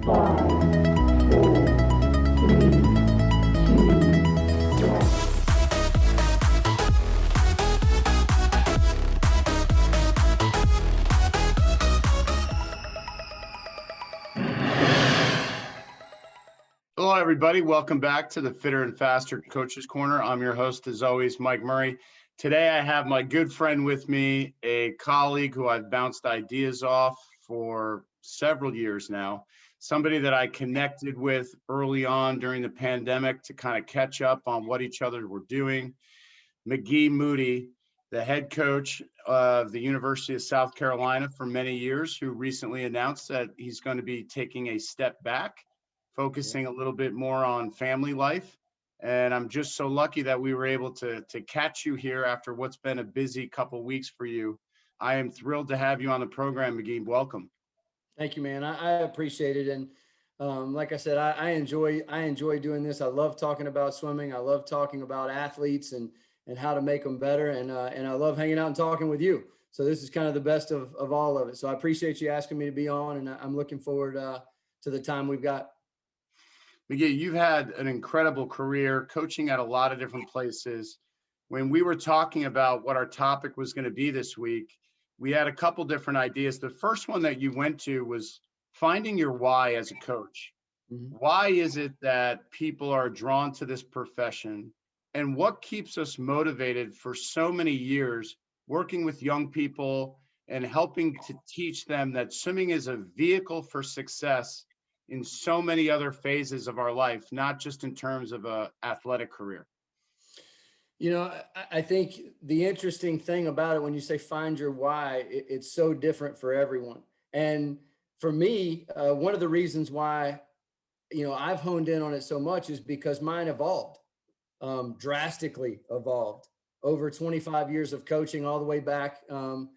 5, 4, 3, 2, 1. Hello, everybody. Welcome back to the Fitter and Faster Coaches Corner. I'm your host, as always, Mike Murray. Today, I have my good friend with me, a colleague who I've bounced ideas off for several years now, somebody that I connected with early on during the pandemic to kind of catch up on what each other were doing. McGee Moody, the head coach of the University of South Carolina for many years, who recently announced that he's going to be taking a step back, focusing a little bit more on family life. And I'm just so lucky that we were able to catch you here after what's been a busy couple of weeks for you. I am thrilled to have you on the program, McGee. Welcome. Thank you, man. I appreciate it. And like I said, I enjoy doing this. I love talking about swimming. I love talking about athletes and how to make them better. And I love hanging out and talking with you. So this is kind of the best of all of it. So I appreciate you asking me to be on, and I'm looking forward to the time we've got. McGee, you've had an incredible career coaching at a lot of different places. When we were talking about what our topic was going to be this week, we had a couple different ideas. The first one that you went to was finding your why as a coach. Mm-hmm. Why is it that people are drawn to this profession? And what keeps us motivated for so many years working with young people and helping to teach them that swimming is a vehicle for success in so many other phases of our life, not just in terms of an athletic career? You know, I think the interesting thing about it, when you say find your why, it's so different for everyone. And for me, one of the reasons why, I've honed in on it so much is because mine evolved, drastically evolved over 25 years of coaching, all the way back, to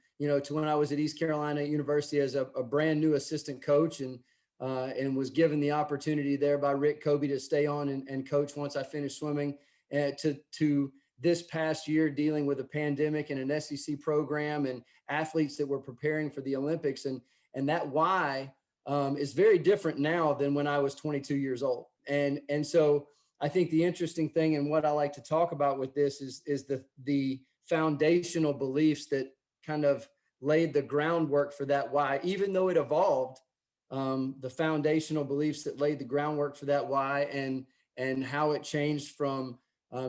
when I was at East Carolina University as a brand new assistant coach, and was given the opportunity there by Rick Kobe to stay on and coach once I finished swimming, to this past year dealing with a pandemic and an SEC program and athletes that were preparing for the Olympics. And that why is very different now than when I was 22 years old. And so I think the interesting thing, and what I like to talk about with this, is the foundational beliefs that kind of laid the groundwork for that why. Even though it evolved, the foundational beliefs that laid the groundwork for that why, and how it changed from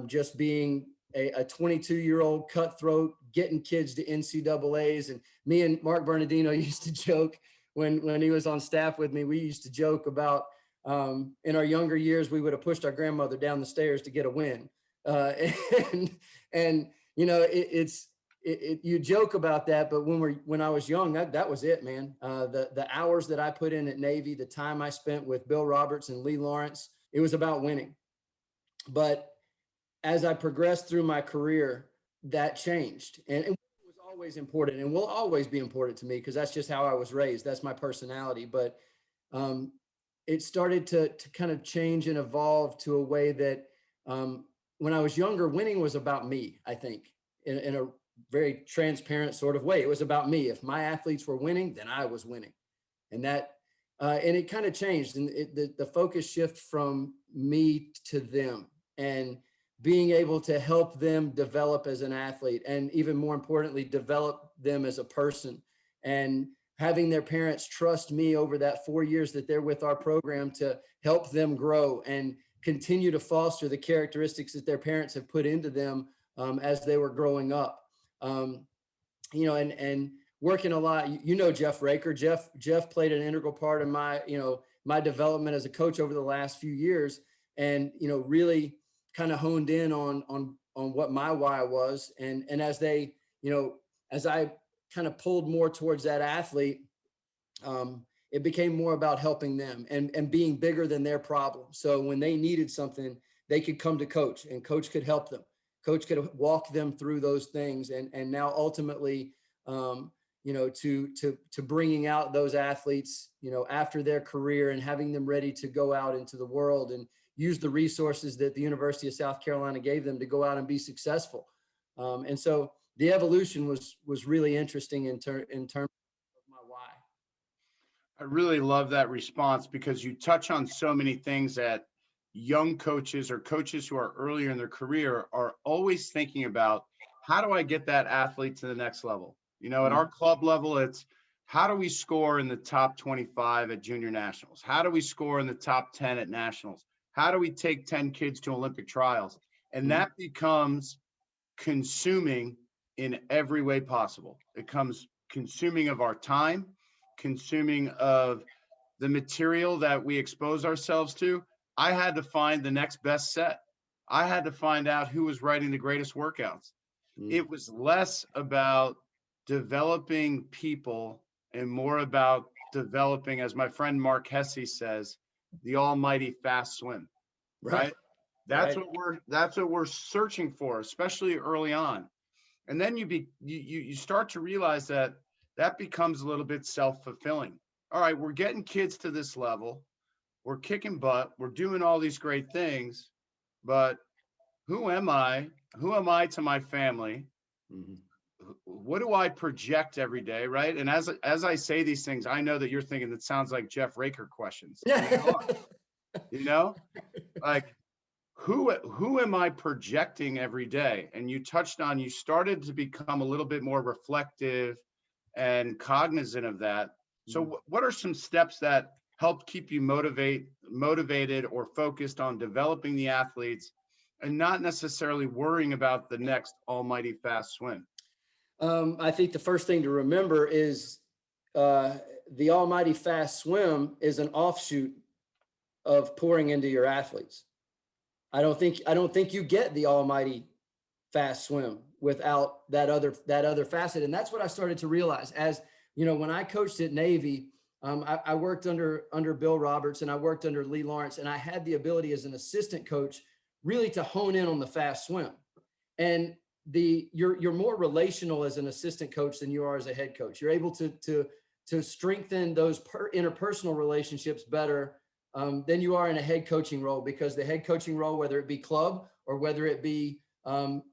just being a 22-year-old cutthroat, getting kids to NCAAs. And me and Mark Bernardino used to joke when he was on staff with me, we used to joke about in our younger years, we would have pushed our grandmother down the stairs to get a win. You joke about that, but when I was young, that was it, man. The hours that I put in at Navy, the time I spent with Bill Roberts and Lee Lawrence, it was about winning. But as I progressed through my career, that changed, and it was always important, and will always be important to me, because that's just how I was raised. That's my personality. But it started to kind of change and evolve to a way that when I was younger, winning was about me, I think, in a very transparent sort of way. It was about me. If my athletes were winning, then I was winning. And that, and it kind of changed, and the focus shift from me to them, and being able to help them develop as an athlete, and even more importantly, develop them as a person, and having their parents trust me over that 4 years that they're with our program to help them grow and continue to foster the characteristics that their parents have put into them as they were growing up. And working a lot, Jeff Raker. Jeff played an integral part in my development as a coach over the last few years, and really kind of honed in on what my why was. And as as I kind of pulled more towards that athlete, it became more about helping them and being bigger than their problem. So when they needed something, they could come to coach, and coach could help them. Coach could walk them through those things. And now ultimately, to bringing out those athletes, after their career, and having them ready to go out into the world and use the resources that the University of South Carolina gave them to go out and be successful. And so the evolution was really interesting in terms of my why. I really love that response because you touch on so many things that young coaches or coaches who are earlier in their career are always thinking about. How do I get that athlete to the next level? At our club level, it's how do we score in the top 25 at junior nationals? How do we score in the top 10 at nationals? How do we take 10 kids to Olympic trials? And that becomes consuming in every way possible. It comes consuming of our time, consuming of the material that we expose ourselves to. I had to find the next best set. I had to find out who was writing the greatest workouts. It was less about developing people and more about developing, as my friend Mark Hesse says, the almighty fast swim, right? That's what we're searching for, especially early on. And then you start to realize that becomes a little bit self-fulfilling. All right, we're getting kids to this level. We're kicking butt. We're doing all these great things, but who am I? Who am I to my family? What do I project every day, right? And as I say these things, I know that you're thinking that sounds like Jeff Raker questions. Like who am I projecting every day? And you touched on, you started to become a little bit more reflective and cognizant of that. So what are some steps that help keep you motivated or focused on developing the athletes and not necessarily worrying about the next almighty fast swim? I think the first thing to remember is the almighty fast swim is an offshoot of pouring into your athletes. I don't think you get the almighty fast swim without that other facet. And that's what I started to realize. As you know, when I coached at Navy, I worked under Bill Roberts and I worked under Lee Lawrence, and I had the ability as an assistant coach really to hone in on the fast swim. And you're more relational as an assistant coach than you are as a head coach. You're able to strengthen those interpersonal relationships better than you are in a head coaching role, because the head coaching role, whether it be club or whether it be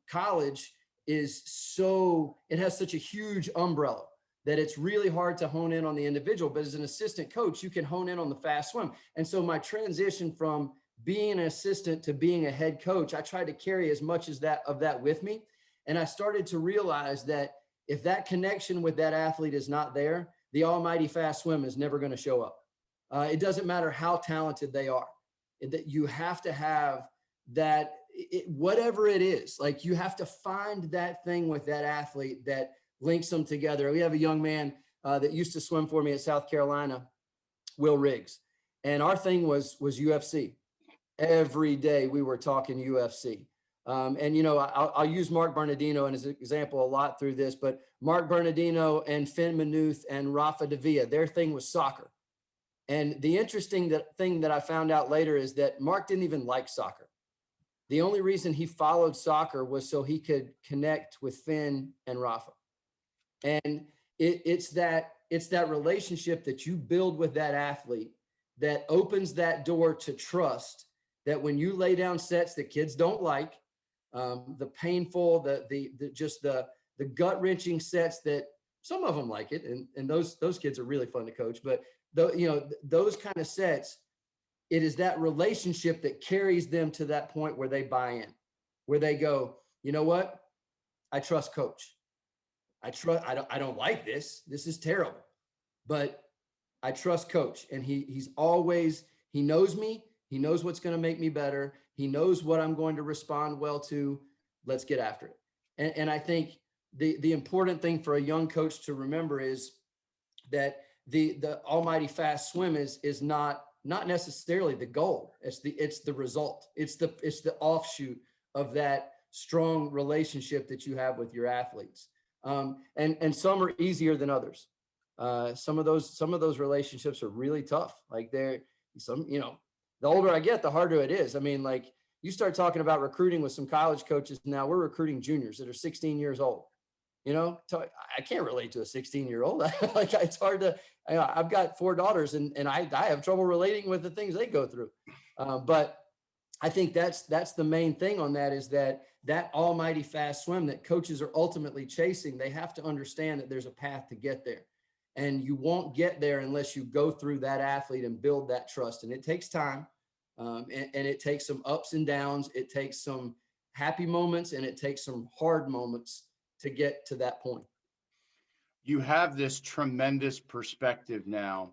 college, it has such a huge umbrella that it's really hard to hone in on the individual. But as an assistant coach, you can hone in on the fast swim. And so my transition from being an assistant to being a head coach, I tried to carry as much of that with me. And I started to realize that if that connection with that athlete is not there, the almighty fast swim is never going to show up. It doesn't matter how talented they are. That you have to have that, whatever it is, like you have to find that thing with that athlete that links them together. We have a young man that used to swim for me at South Carolina, Will Riggs. And our thing was UFC. Every day we were talking UFC. And, you know, I'll use Mark Bernardino as an example a lot through this, but Mark Bernardino and Finn Manuth and Rafa Davia, their thing was soccer. And the interesting thing that I found out later is that Mark didn't even like soccer. The only reason he followed soccer was so he could connect with Finn and Rafa. And it's that relationship that you build with that athlete that opens that door to trust, that when you lay down sets that kids don't like, the painful, the gut wrenching sets that some of them like it. And those kids are really fun to coach, but those kind of sets, it is that relationship that carries them to that point where they buy in, where they go, you know what? I trust coach. I don't like this. This is terrible, but I trust coach. And he knows me. He knows what's going to make me better. He knows what I'm going to respond well to. Let's get after it. And I think the important thing for a young coach to remember is that the almighty fast swim is not necessarily the goal. It's the result. It's the offshoot of that strong relationship that you have with your athletes. And some are easier than others. Some of those relationships are really tough. Like the older I get, the harder it is. I mean, like you start talking about recruiting with some college coaches now, we're recruiting juniors that are 16 years old. I can't relate to a 16-year-old. Like it's hard to, I've got 4 daughters and I have trouble relating with the things they go through. But I think that's the main thing on that, is that almighty fast swim that coaches are ultimately chasing. They have to understand that there's a path to get there. And you won't get there unless you go through that athlete and build that trust. And it takes time. And it takes some ups and downs. It takes some happy moments, and it takes some hard moments to get to that point. You have this tremendous perspective now,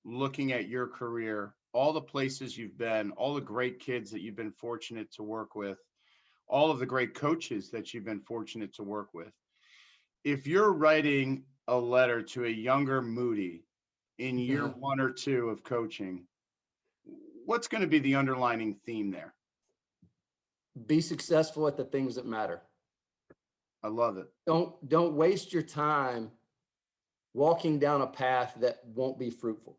looking at your career, all the places you've been, all the great kids that you've been fortunate to work with, all of the great coaches that you've been fortunate to work with. If you're writing a letter to a younger Moody in year one or two of coaching, what's going to be the underlining theme there? Be successful at the things that matter. I love it. Don't waste your time walking down a path that won't be fruitful.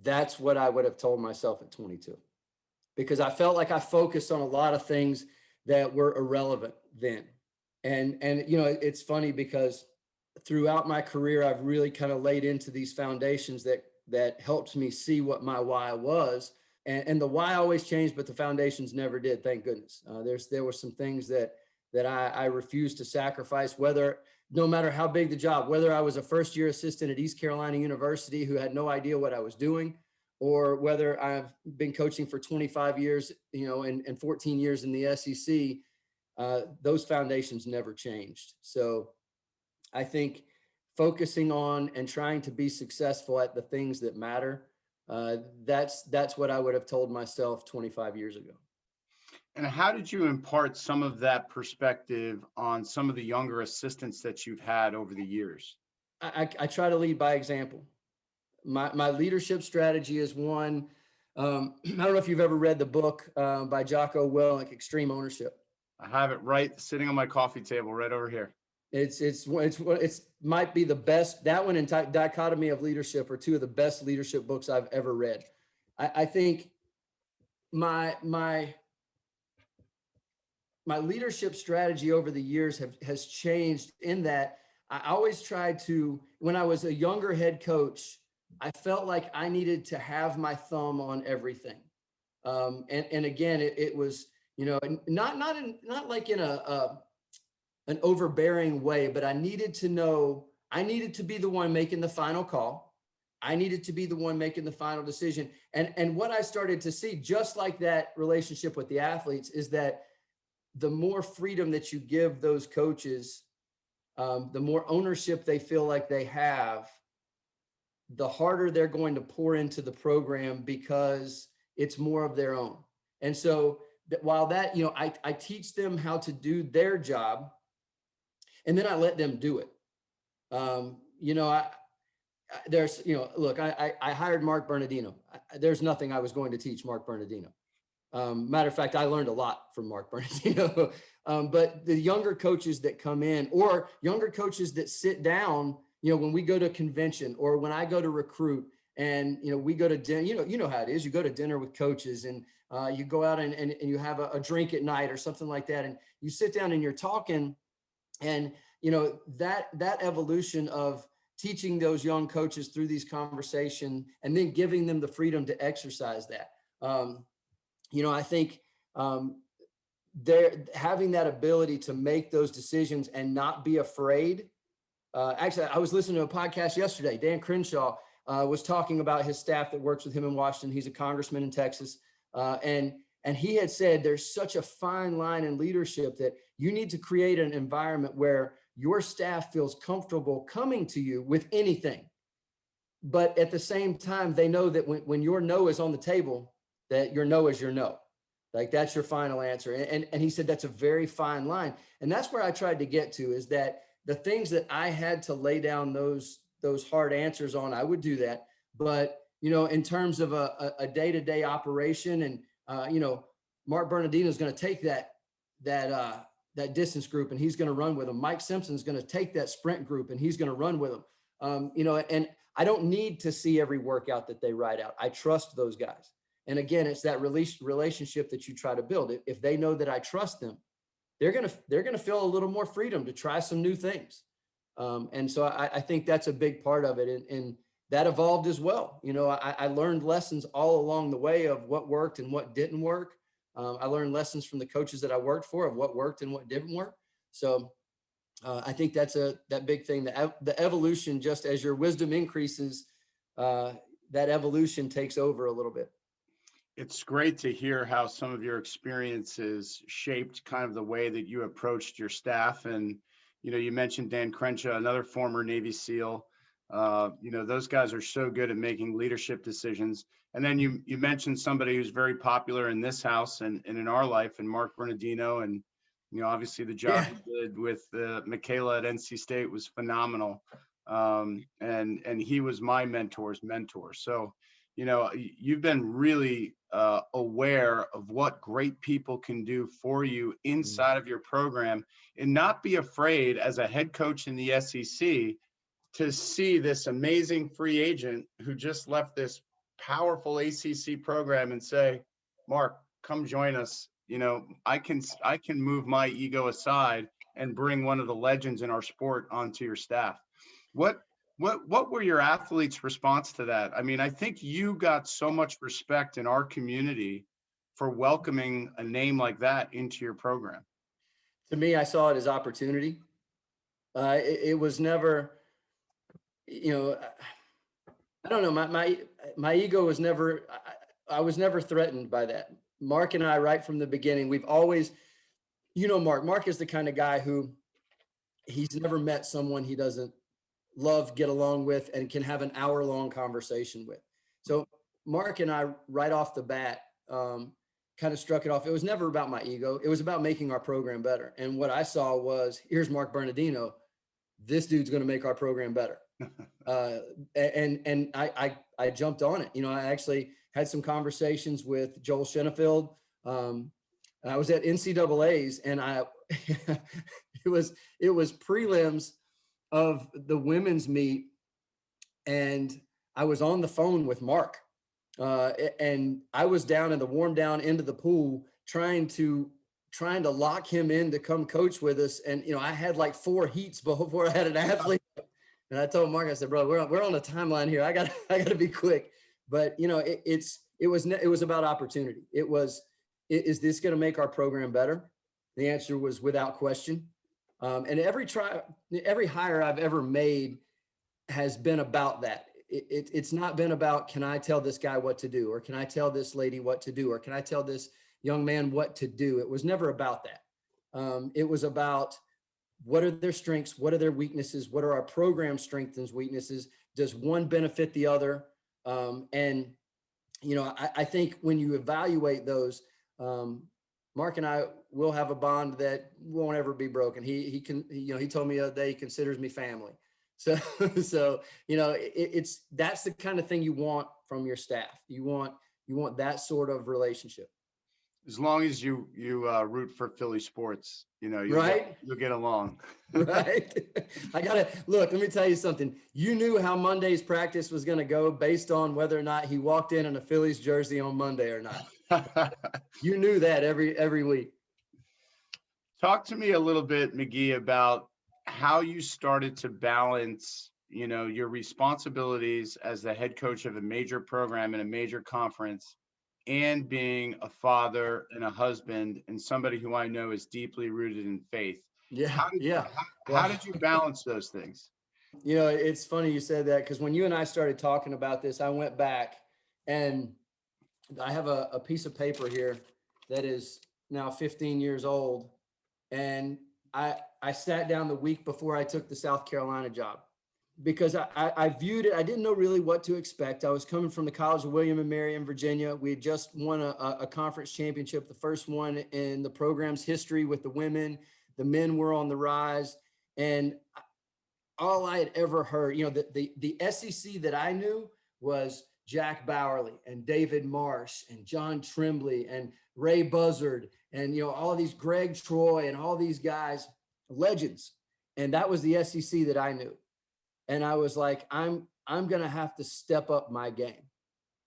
That's what I would have told myself at 22, because I felt like I focused on a lot of things that were irrelevant then. And it's funny because throughout my career, I've really kind of laid into these foundations that helped me see what my why was. And the why always changed, but the foundations never did. Thank goodness. There were some things that I refused to sacrifice, no matter how big the job, whether I was a first-year assistant at East Carolina University who had no idea what I was doing, or whether I've been coaching for 25 years, and 14 years in the SEC, those foundations never changed. So I think focusing on and trying to be successful at the things that matter, that's what I would have told myself 25 years ago. And how did you impart some of that perspective on some of the younger assistants that you've had over the years? I try to lead by example. My leadership strategy is one. I don't know if you've ever read the book by Jocko Willink, Extreme Ownership. I have it right sitting on my coffee table right over here. It's might be the best. That one and Dichotomy of Leadership are two of the best leadership books I've ever read. I think my leadership strategy over the years has changed in that I always tried to, when I was a younger head coach, I felt like I needed to have my thumb on everything. And again, it was, not like in an overbearing way, but I needed to be the one making the final call. I needed to be the one making the final decision. And what I started to see, just like that relationship with the athletes, is that the more freedom that you give those coaches, the more ownership they feel like they have, the harder they're going to pour into the program because it's more of their own. And so while that, I teach them how to do their job, and then I let them do it. Look, I hired Mark Bernardino. There's nothing I was going to teach Mark Bernardino. Matter of fact, I learned a lot from Mark Bernardino. But the younger coaches that come in, or younger coaches that sit down, when we go to a convention or when I go to recruit, and we go to dinner, you know how it is. You go to dinner with coaches, and you go out and you have a drink at night or something like that, and you sit down and you're talking, and that evolution of teaching those young coaches through these conversations and then giving them the freedom to exercise that. I think they're having that ability to make those decisions and not be afraid. Actually, I was listening to a podcast yesterday. Dan Crenshaw was talking about his staff that works with him in Washington. He's a congressman in Texas. And he had said there's such a fine line in leadership that you need to create an environment where your staff feels comfortable coming to you with anything. But at the same time, they know that when your no is on the table, that your no is your no. Like, that's your final answer. And he said that's a very fine line. And that's where I tried to get to, is that the things that I had to lay down those hard answers on, I would do that. But, in terms of a day-to-day operation, and, Mark Bernardino is going to take that distance group and he's going to run with them. Mike Simpson is going to take that sprint group and he's going to run with them. And I don't need to see every workout that they write out. I trust those guys. And again, it's that relationship that you try to build. If they know that I trust them, they're going to feel a little more freedom to try some new things. And so I think that's a big part of it. And that evolved as well. I learned lessons all along the way of what worked and what didn't work. I learned lessons from the coaches that I worked for of what worked and what didn't work. So I think that's that big thing, the evolution, just as your wisdom increases, that evolution takes over a little bit. It's great to hear how some of your experiences shaped kind of the way that you approached your staff. And, you mentioned Dan Crenshaw, another former Navy SEAL. Those guys are so good at making leadership decisions. And then you mentioned somebody who's very popular in this house and in our life, and Mark Bernardino. And, obviously the job he did with Michaela at NC State was phenomenal. And he was my mentor's mentor. So, you've been really aware of what great people can do for you inside of your program, and not be afraid as a head coach in the SEC to see this amazing free agent who just left this powerful ACC program and say, Mark, come join us. I can move my ego aside and bring one of the legends in our sport onto your staff. What were your athletes' response to that? I mean, I think you got so much respect in our community for welcoming a name like that into your program. To me, I saw it as opportunity. It was never, I don't know. My ego was never, I was never threatened by that. Mark and I, right from the beginning, we've always, Mark is the kind of guy who he's never met someone he doesn't love, get along with, and can have an hour-long conversation with. So Mark and I, right off the bat, kind of struck it off. It was never about my ego. It was about making our program better. And what I saw was, here's Mark Bernardino. This dude's going to make our program better. And I jumped on it. I actually had some conversations with Joel Schenefield. I was at NCAA's, and it was prelims of the women's meet, and I was on the phone with Mark, and I was down in the warm down end of the pool trying to lock him in to come coach with us. And I had like 4 heats before I had an athlete. And I told Mark, I said, bro, we're on a timeline here. I gotta be quick. But it was about opportunity. It was, is this going to make our program better? The answer was without question. And every hire I've ever made has been about that. It's not been about, can I tell this guy what to do? Or can I tell this lady what to do? Or can I tell this young man what to do? It was never about that. It was about, what are their strengths? What are their weaknesses? What are our program strengths and weaknesses? Does one benefit the other? And I think when you evaluate those, Mark and I will have a bond that won't ever be broken. He told me the other day he considers me family. So that's the kind of thing you want from your staff. You want that sort of relationship. As long as you root for Philly sports, right? You'll get along. Right. Let me tell you something. You knew how Monday's practice was going to go based on whether or not he walked in a Phillies jersey on Monday or not. You knew that every week. Talk to me a little bit, McGee, about how you started to balance, your responsibilities as the head coach of a major program in a major conference, and being a father and a husband and somebody who I know is deeply rooted in faith. Yeah. How did you balance those things? It's funny you said that, because when you and I started talking about this, I went back and I have a piece of paper here that is now 15 years old. And I sat down the week before I took the South Carolina job, because I viewed it. I didn't know really what to expect. I was coming from the College of William and Mary in Virginia. We had just won a conference championship, the first one in the program's history with the women. The men were on the rise. And all I had ever heard, the SEC that I knew was Jack Bowerly and David Marsh and John Tremblay and Ray Buzzard and, all of these Greg Troy and all these guys, legends. And that was the SEC that I knew. And I was like, I'm going to have to step up my game.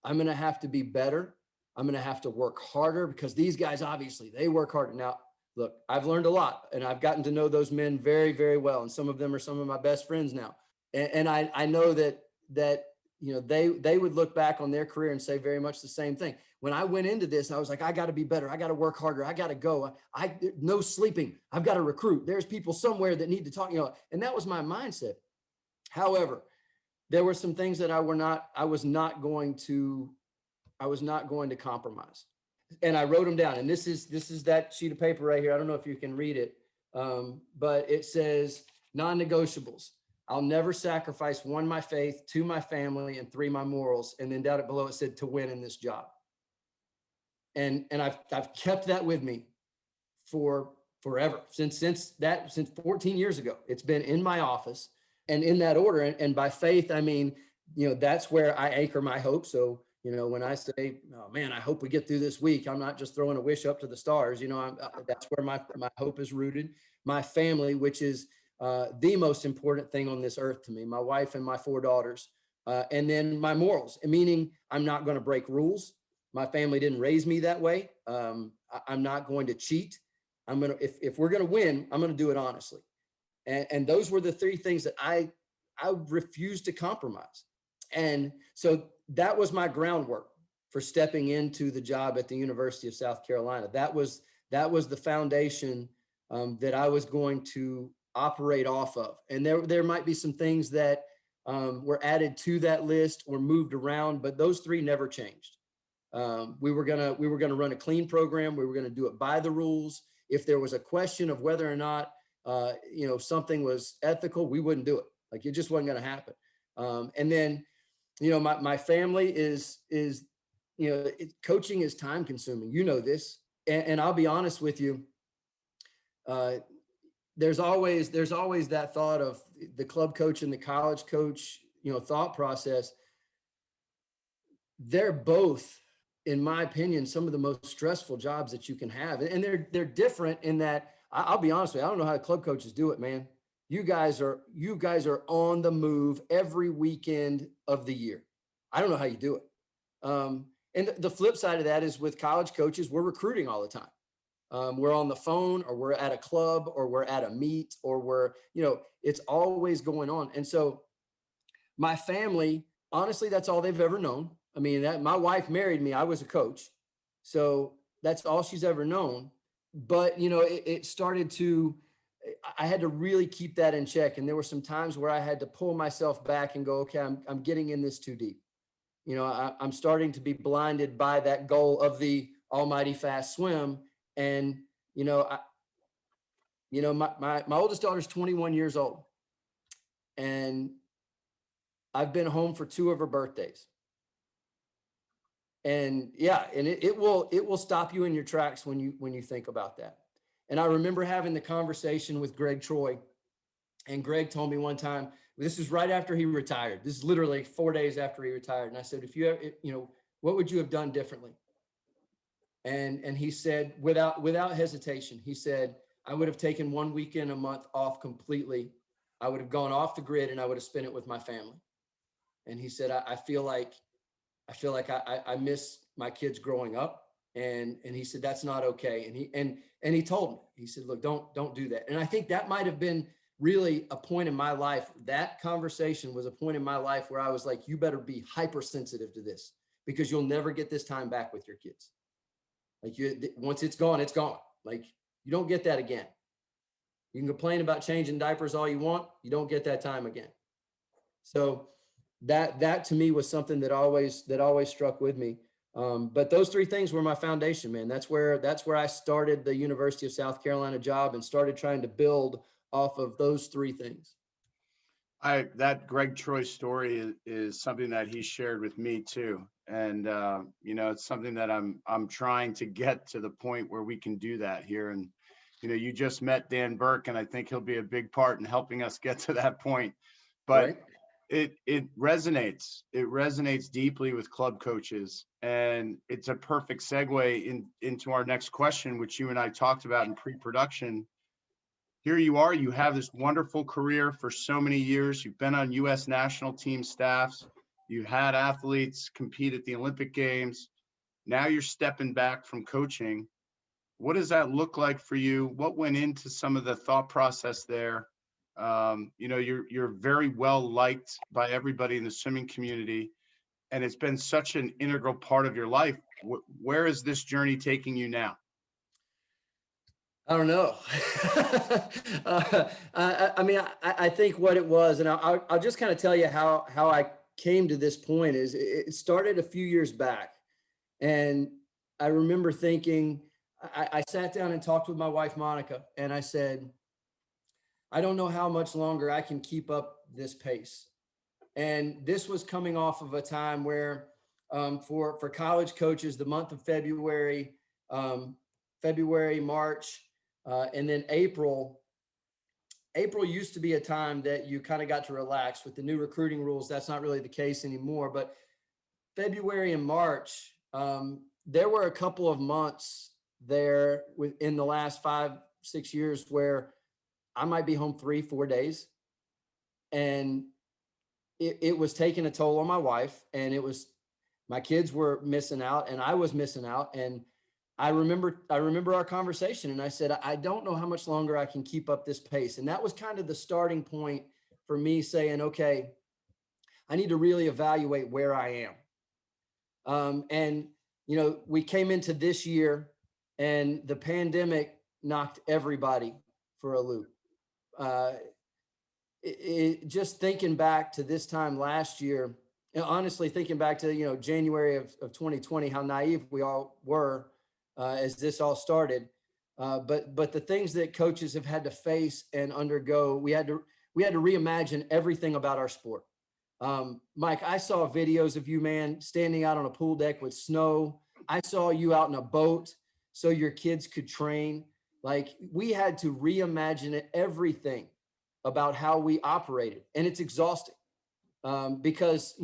I'm going to have to be better. I'm going to have to work harder, because these guys, obviously, they work harder. Now, look, I've learned a lot, and I've gotten to know those men very, very well. And some of them are some of my best friends now. And I know that they would look back on their career and say very much the same thing. When I went into this, I was like, I got to be better. I got to work harder. I got to go. No sleeping. I've got to recruit. There's people somewhere that need to talk, and that was my mindset. However, there were some things that I was not going to compromise. And I wrote them down. And this is that sheet of paper right here. I don't know if you can read it. But it says non-negotiables. I'll never sacrifice 1, my faith, 2, my family, and 3, my morals. And then down below it said to win in this job. And I've kept that with me for forever, since 14 years ago. It's been in my office and in that order. And by faith, I mean, that's where I anchor my hope. So, when I say, oh man, I hope we get through this week, I'm not just throwing a wish up to the stars. That's where my hope is rooted. My family, which is the most important thing on this earth to me, my wife and my 4 daughters, and then my morals, meaning I'm not going to break rules. My family didn't raise me that way. I'm not going to cheat. If we're going to win, I'm going to do it honestly. And those were the 3 things that I refused to compromise. And so that was my groundwork for stepping into the job at the University of South Carolina. That was the foundation that I was going to operate off of. And there might be some things that were added to that list or moved around, but those 3 never changed. We were gonna run a clean program. We were gonna do it by the rules. If there was a question of whether or not something was ethical, we wouldn't do it. Like, it just wasn't gonna happen. And then my family is coaching is time consuming. This, and I'll be honest with you. There's always that thought of the club coach and the college coach, thought process. They're both, in my opinion, some of the most stressful jobs that you can have. And they're different in that, I'll be honest with you, I don't know how the club coaches do it, man. You guys are on the move every weekend of the year. I don't know how you do it. And the flip side of that is with college coaches, we're recruiting all the time. We're on the phone, or we're at a club, or we're at a meet, or it's always going on. And so my family, honestly, that's all they've ever known. I mean, my wife married me. I was a coach. So that's all she's ever known. But, it started to, I had to really keep that in check. And there were some times where I had to pull myself back and go, okay, I'm getting in this too deep. I'm starting to be blinded by that goal of the almighty fast swim. And, my oldest daughter is 21 years old, and I've been home for 2 of her birthdays. And it will stop you in your tracks when you think about that. And I remember having the conversation with Greg Troy, and Greg told me one time, this is right after he retired. This is literally 4 days after he retired. And I said, what would you have done differently? And he said, without hesitation, he said, I would have taken 1 weekend a month off completely. I would have gone off the grid, and I would have spent it with my family. And he said, I feel like I miss my kids growing up. And he said, that's not okay. And he told me, he said, look, don't do that. And I think that might've been really a point in my life. That conversation was a point in my life where I was like, you better be hypersensitive to this, because you'll never get this time back with your kids. Like, once it's gone, it's gone. Like, you don't get that again. You can complain about changing diapers all you want. You don't get that time again. So that to me was something that always struck with me. But those 3 things were my foundation, man. That's where I started the University of South Carolina job and started trying to build off of those 3 things. That Greg Troy story is something that he shared with me too. And, it's something that I'm trying to get to the point where we can do that here. And, you just met Dan Burke, and I think he'll be a big part in helping us get to that point. But right. It resonates deeply with club coaches, and it's a perfect segue into our next question, which you and I talked about in pre-production. Here you are, you have this wonderful career for so many years. You've been on U.S. national team staffs. You've had athletes compete at the Olympic Games. Now you're stepping back from coaching. What does that look like for you? What went into some of the thought process there? You're very well liked by everybody in the swimming community, and it's been such an integral part of your life. Where is this journey taking you now? I don't know. I think what it was, and I'll just kind of tell you how I came to this point is it started a few years back. And I remember thinking, I sat down and talked with my wife, Monica, and I said, I don't know how much longer I can keep up this pace. And this was coming off of a time where for college coaches, the month of February, March, and then April used to be a time that you kind of got to relax with the new recruiting rules. That's not really the case anymore, but February and March, there were a couple of months there within the last 5-6 years where I might be home 3-4 days. And it was taking a toll on my wife, and my kids were missing out and I was missing out. And I remember our conversation, and I said, I don't know how much longer I can keep up this pace. And that was kind of the starting point for me saying, okay, I need to really evaluate where I am. We came into this year and the pandemic knocked everybody for a loop. Just thinking back to this time last year, and honestly thinking back to, January of 2020, how naive we all were as this all started. But the things that coaches have had to face and undergo, we had to reimagine everything about our sport. Mike, I saw videos of you, man, standing out on a pool deck with snow. I saw you out in a boat so your kids could train. Like, we had to reimagine everything about how we operated. And it's exhausting because,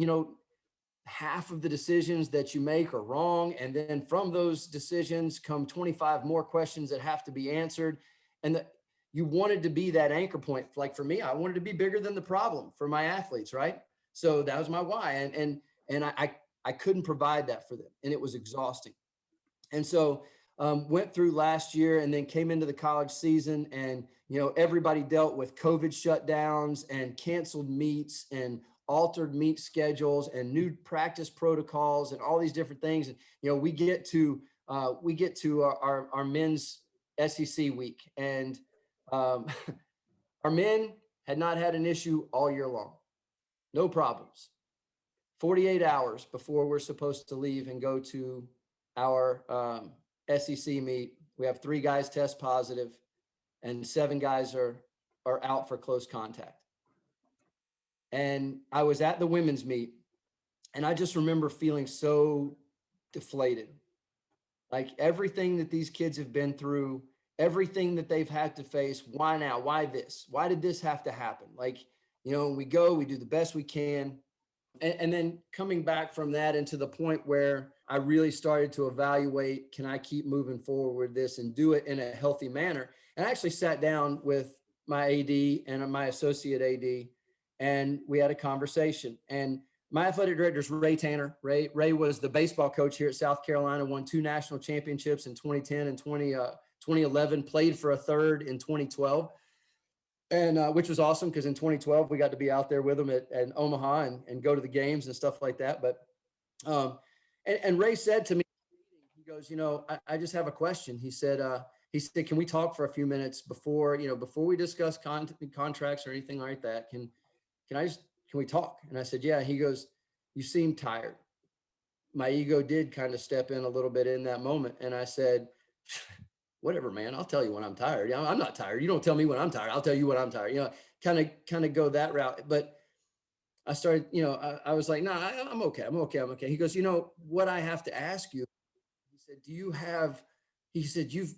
half of the decisions that you make are wrong. And then from those decisions come 25 more questions that have to be answered. And you wanted to be that anchor point. Like for me, I wanted to be bigger than the problem for my athletes, right? So that was my why. And I couldn't provide that for them. And it was exhausting. And so went through last year and then came into the college season, and, everybody dealt with COVID shutdowns and canceled meets and altered meet schedules and new practice protocols and all these different things. And, we get to our men's SEC week, and our men had not had an issue all year long. No problems. 48 hours before we're supposed to leave and go to our SEC meet, we have 3 guys test positive and 7 guys are out for close contact. And I was at the women's meet, and I just remember feeling so deflated. Like, everything that these kids have been through, everything that they've had to face. Why now? Why this? Why did this have to happen? Like, we do the best we can. And then coming back from that into the point where I really started to evaluate, can I keep moving forward with this and do it in a healthy manner? And I actually sat down with my AD and my associate AD, and we had a conversation. And my athletic director is Ray Tanner. Ray was the baseball coach here at South Carolina, won 2 national championships in 2010 and 2011, played for a third in 2012. And which was awesome, because in 2012 we got to be out there with them at Omaha and go to the games and stuff like that. But and Ray said to me, he goes, I just have a question. He said, can we talk for a few minutes before we discuss contracts or anything like that? Can we talk? And I said, yeah. He goes, you seem tired. My ego did kind of step in a little bit in that moment. And I said, whatever, man, I'll tell you when I'm tired. I'm not tired. You don't tell me when I'm tired. I'll tell you when I'm tired, kind of go that route. But I started, I was like, nah, I'm okay. He goes, what I have to ask you, he said, he said, you've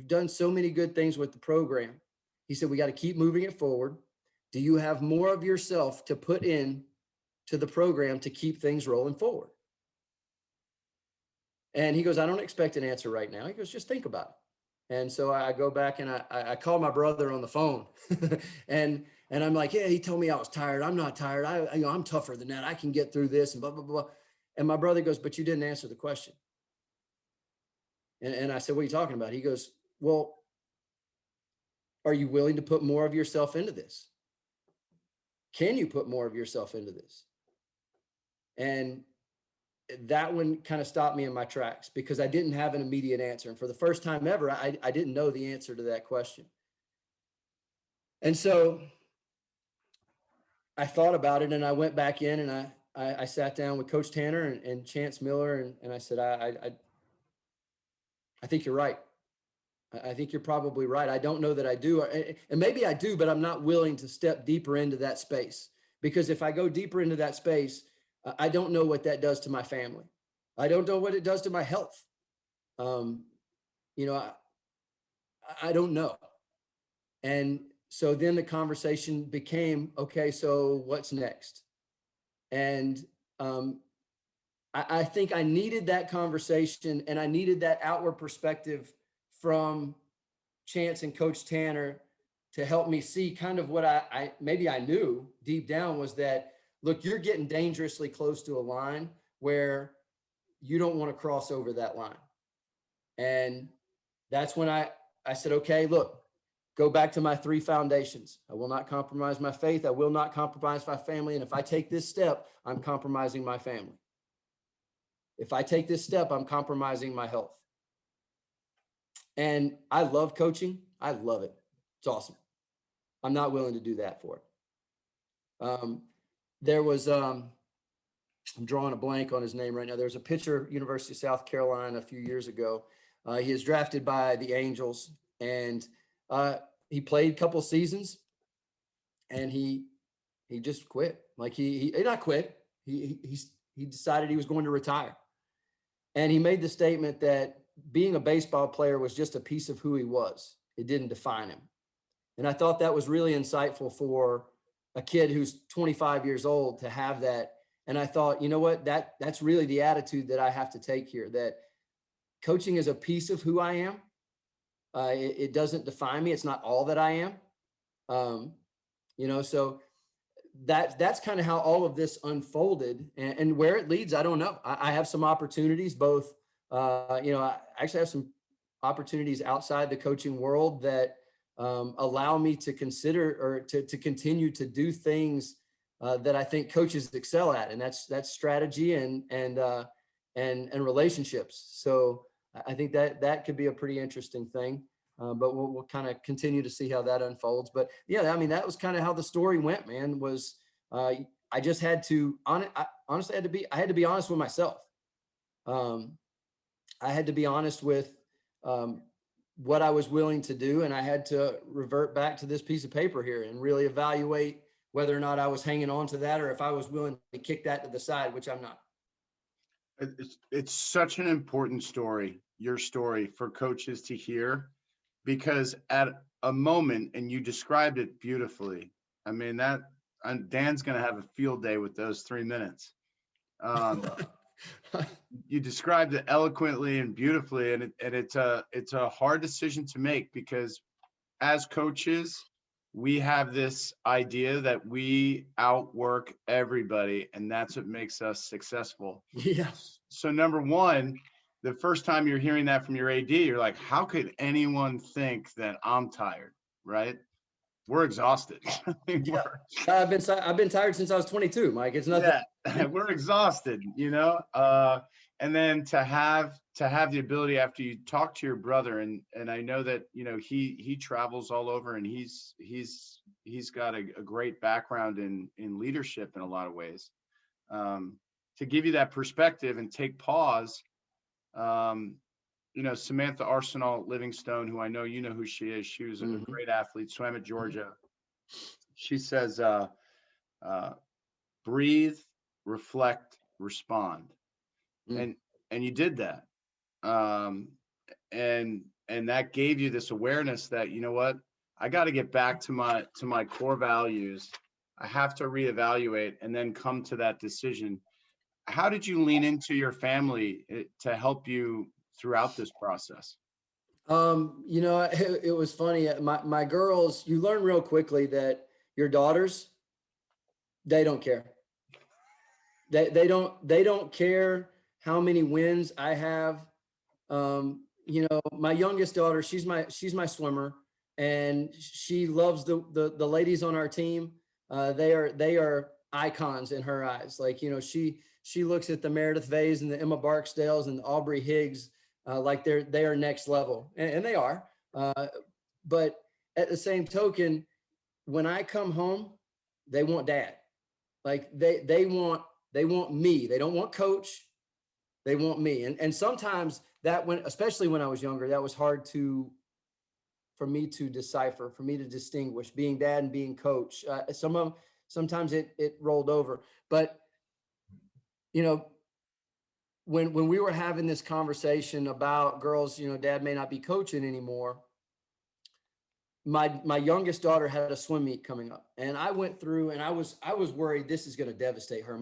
done so many good things with the program. He said, we got to keep moving it forward. Do you have more of yourself to put in to the program to keep things rolling forward? And he goes, I don't expect an answer right now. He goes, just think about it. And so I go back and I call my brother on the phone and I'm like, yeah, he told me I was tired. I'm not tired. I'm tougher than that. I can get through this and blah, blah, blah. And my brother goes, but you didn't answer the question. And I said, what are you talking about? He goes, well, are you willing to put more of yourself into this? Can you put more of yourself into this? And that one kind of stopped me in my tracks because I didn't have an immediate answer. And for the first time ever, I didn't know the answer to that question. And so I thought about it, and I went back in and I sat down with Coach Tanner and Chance Miller. And I said, I think you're right. I think you're probably right. I don't know that I do. And maybe I do, but I'm not willing to step deeper into that space, because if I go deeper into that space, I don't know what that does to my family. I don't know what it does to my health. You know, I don't know. And so then the conversation became, okay, so what's next? And I think I needed that conversation, and I needed that outward perspective from Chance and Coach Tanner to help me see kind of what I maybe I knew deep down was that, look, you're getting dangerously close to a line where you don't want to cross over that line. And that's when I said, okay, look, go back to my 3 foundations. I will not compromise my faith. I will not compromise my family. And if I take this step, I'm compromising my family. If I take this step, I'm compromising my health. And I love coaching. I love it. It's awesome. I'm not willing to do that for it. There was, I'm drawing a blank on his name right now. There was a pitcher, University of South Carolina, a few years ago. He was drafted by the Angels, and he played a couple seasons, and he just quit. Like he not quit. He decided he was going to retire, and he made the statement that being a baseball player was just a piece of who he was. It didn't define him. And I thought that was really insightful for a kid who's 25 years old to have that. And I thought, you know what, that's really the attitude that I have to take here, that coaching is a piece of who I am. It doesn't define me. It's not all that I am. You know, so that's kind of how all of this unfolded, and where it leads, I don't know. I have some opportunities, both, you know, I actually have some opportunities outside the coaching world that allow me to consider or to continue to do things that I think coaches excel at, and that's strategy and relationships. So I think that could be a pretty interesting thing, but we'll kind of continue to see how that unfolds. But yeah, I mean, that was kind of how the story went, man. Was I just had to honestly I had to be honest with myself. I had to be honest with what I was willing to do, and I had to revert back to this piece of paper here and really evaluate whether or not I was hanging on to that, or if I was willing to kick that to the side, which I'm not. It's such an important story, your story, for coaches to hear, because at a moment, and you described it beautifully. I mean, Dan's going to have a field day with those 3 minutes. You described it eloquently and beautifully, and it's a hard decision to make, because as coaches, we have this idea that we outwork everybody, and that's what makes us successful. Yeah. So number one, the first time you're hearing that from your AD, you're like, how could anyone think that I'm tired, right? We're exhausted. Yeah. I've been tired since I was 22, Mike. It's nothing. Yeah, we're exhausted, you know. And then to have the ability, after you talk to your brother, and I know that, you know, he travels all over, and he's got a great background in leadership in a lot of ways. To give you that perspective and take pause, you know, Samantha Arsenal Livingstone, who I know you know who she is. She was a great athlete, swam at Georgia. She says, breathe, reflect, respond. And you did that. And that gave you this awareness that, you know what, I got to get back to my core values. I have to reevaluate and then come to that decision. How did you lean into your family to help you throughout this process? You know, it was funny. My girls, you learn real quickly that your daughters, they don't care. They don't care how many wins I have. You know, my youngest daughter, she's my swimmer, and she loves the ladies on our team. They are icons in her eyes. Like, you know, she looks at the Meredith Vays and the Emma Barksdales and the Aubrey Higgs like they are next level, and they are. But at the same token, when I come home, they want dad. Like they want me. They don't want coach. They want me. And sometimes that especially when I was younger, that was hard for me to decipher, for me to distinguish being dad and being coach. Sometimes it rolled over, but you know, when we were having this conversation about girls, you know, dad may not be coaching anymore. My youngest daughter had a swim meet coming up, and I went through, and I was worried this is going to devastate her.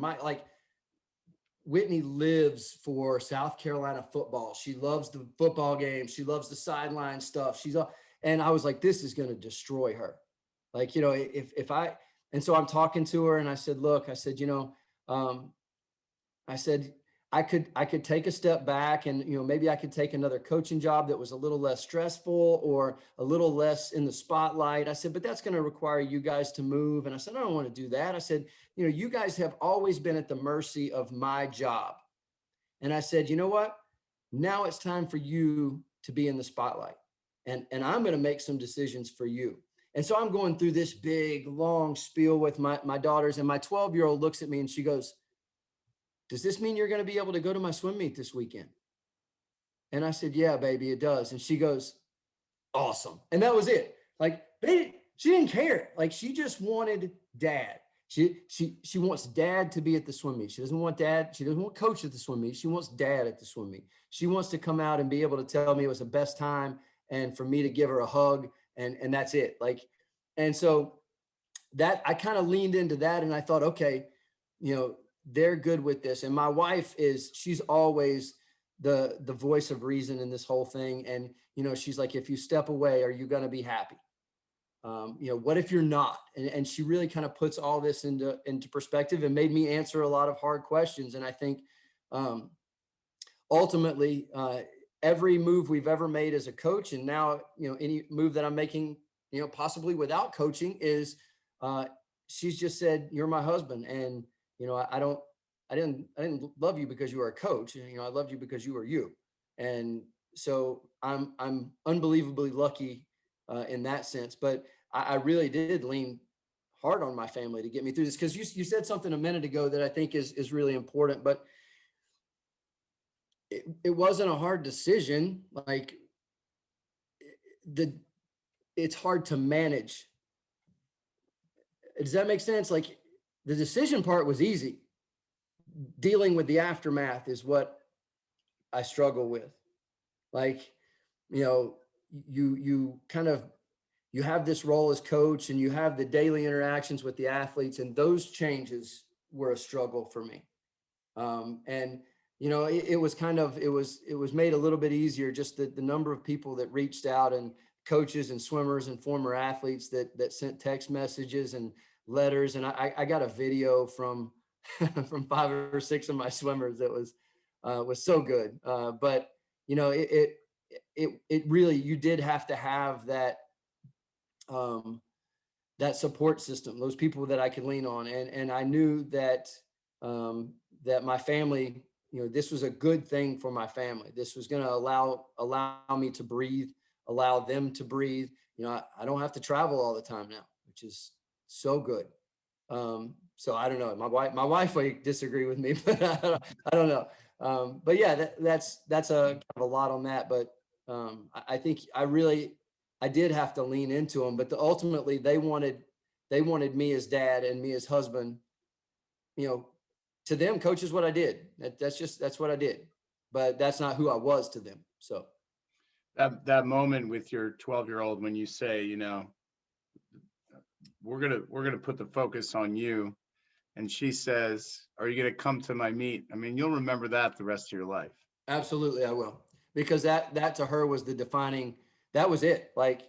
Whitney lives for South Carolina football. She loves the football game. She loves the sideline stuff. And I was like, this is going to destroy her. Like, you know, and so I'm talking to her, and I said, look, I said, you know, I said, I could take a step back, and, you know, maybe I could take another coaching job that was a little less stressful or a little less in the spotlight. I said, but that's going to require you guys to move. And I said, I don't want to do that. I said, you know, you guys have always been at the mercy of my job. And I said, you know what? Now it's time for you to be in the spotlight. And I'm going to make some decisions for you. And so I'm going through this big, long spiel with my daughters, and my 12-year-old looks at me and she goes, does this mean you're going to be able to go to my swim meet this weekend? And I said, yeah, baby, it does. And she goes, awesome. And that was it. Like, she didn't care. Like, she just wanted dad. She wants dad to be at the swim meet. She doesn't want dad. She doesn't want coach at the swim meet. She wants dad at the swim meet. She wants to come out and be able to tell me it was the best time, and for me to give her a hug, and that's it. Like, and so that I kind of leaned into that, and I thought, okay, you know, they're good with this. And my wife she's always the voice of reason in this whole thing. And, you know, she's like, if you step away, are you going to be happy? You know, what if you're not? And she really kind of puts all this into perspective and made me answer a lot of hard questions. And I think ultimately every move we've ever made as a coach, and now, you know, any move that I'm making, you know, possibly without coaching, is she's just said, you're my husband. And, you know, I didn't love you because you were a coach. You know, I loved you because you were you. And so I'm unbelievably lucky in that sense. But I really did lean hard on my family to get me through this, because you said something a minute ago that I think is really important. But it wasn't a hard decision. Like, it's hard to manage. Does that make sense? Like, the decision part was easy. Dealing with the aftermath is what I struggle with. Like, you know, you have this role as coach, and you have the daily interactions with the athletes, and those changes were a struggle for me. And, you know, it was made a little bit easier, just the number of people that reached out, and coaches and swimmers and former athletes that sent text messages and letters. And I got a video from 5 or 6 of my swimmers that was so good. But, you know, it really, you did have to have that support system, those people that I could lean on. And I knew that that my family, you know, this was a good thing for my family. This was going to allow me to breathe, allow them to breathe. You know, I don't have to travel all the time now, which is so good. So I don't know. My wife might disagree with me, but I don't know. But yeah, that's a kind of a lot on that. But I think I did have to lean into them. But ultimately, they wanted me as dad and me as husband. You know, to them, coach is what I did. That's what I did. But that's not who I was to them. So that moment with your 12-year-old, when you say, you know, we're gonna put the focus on you, and she says, are you gonna come to my meet? I mean, you'll remember that the rest of your life. Absolutely, I will, because that to her was the defining. That was it. Like,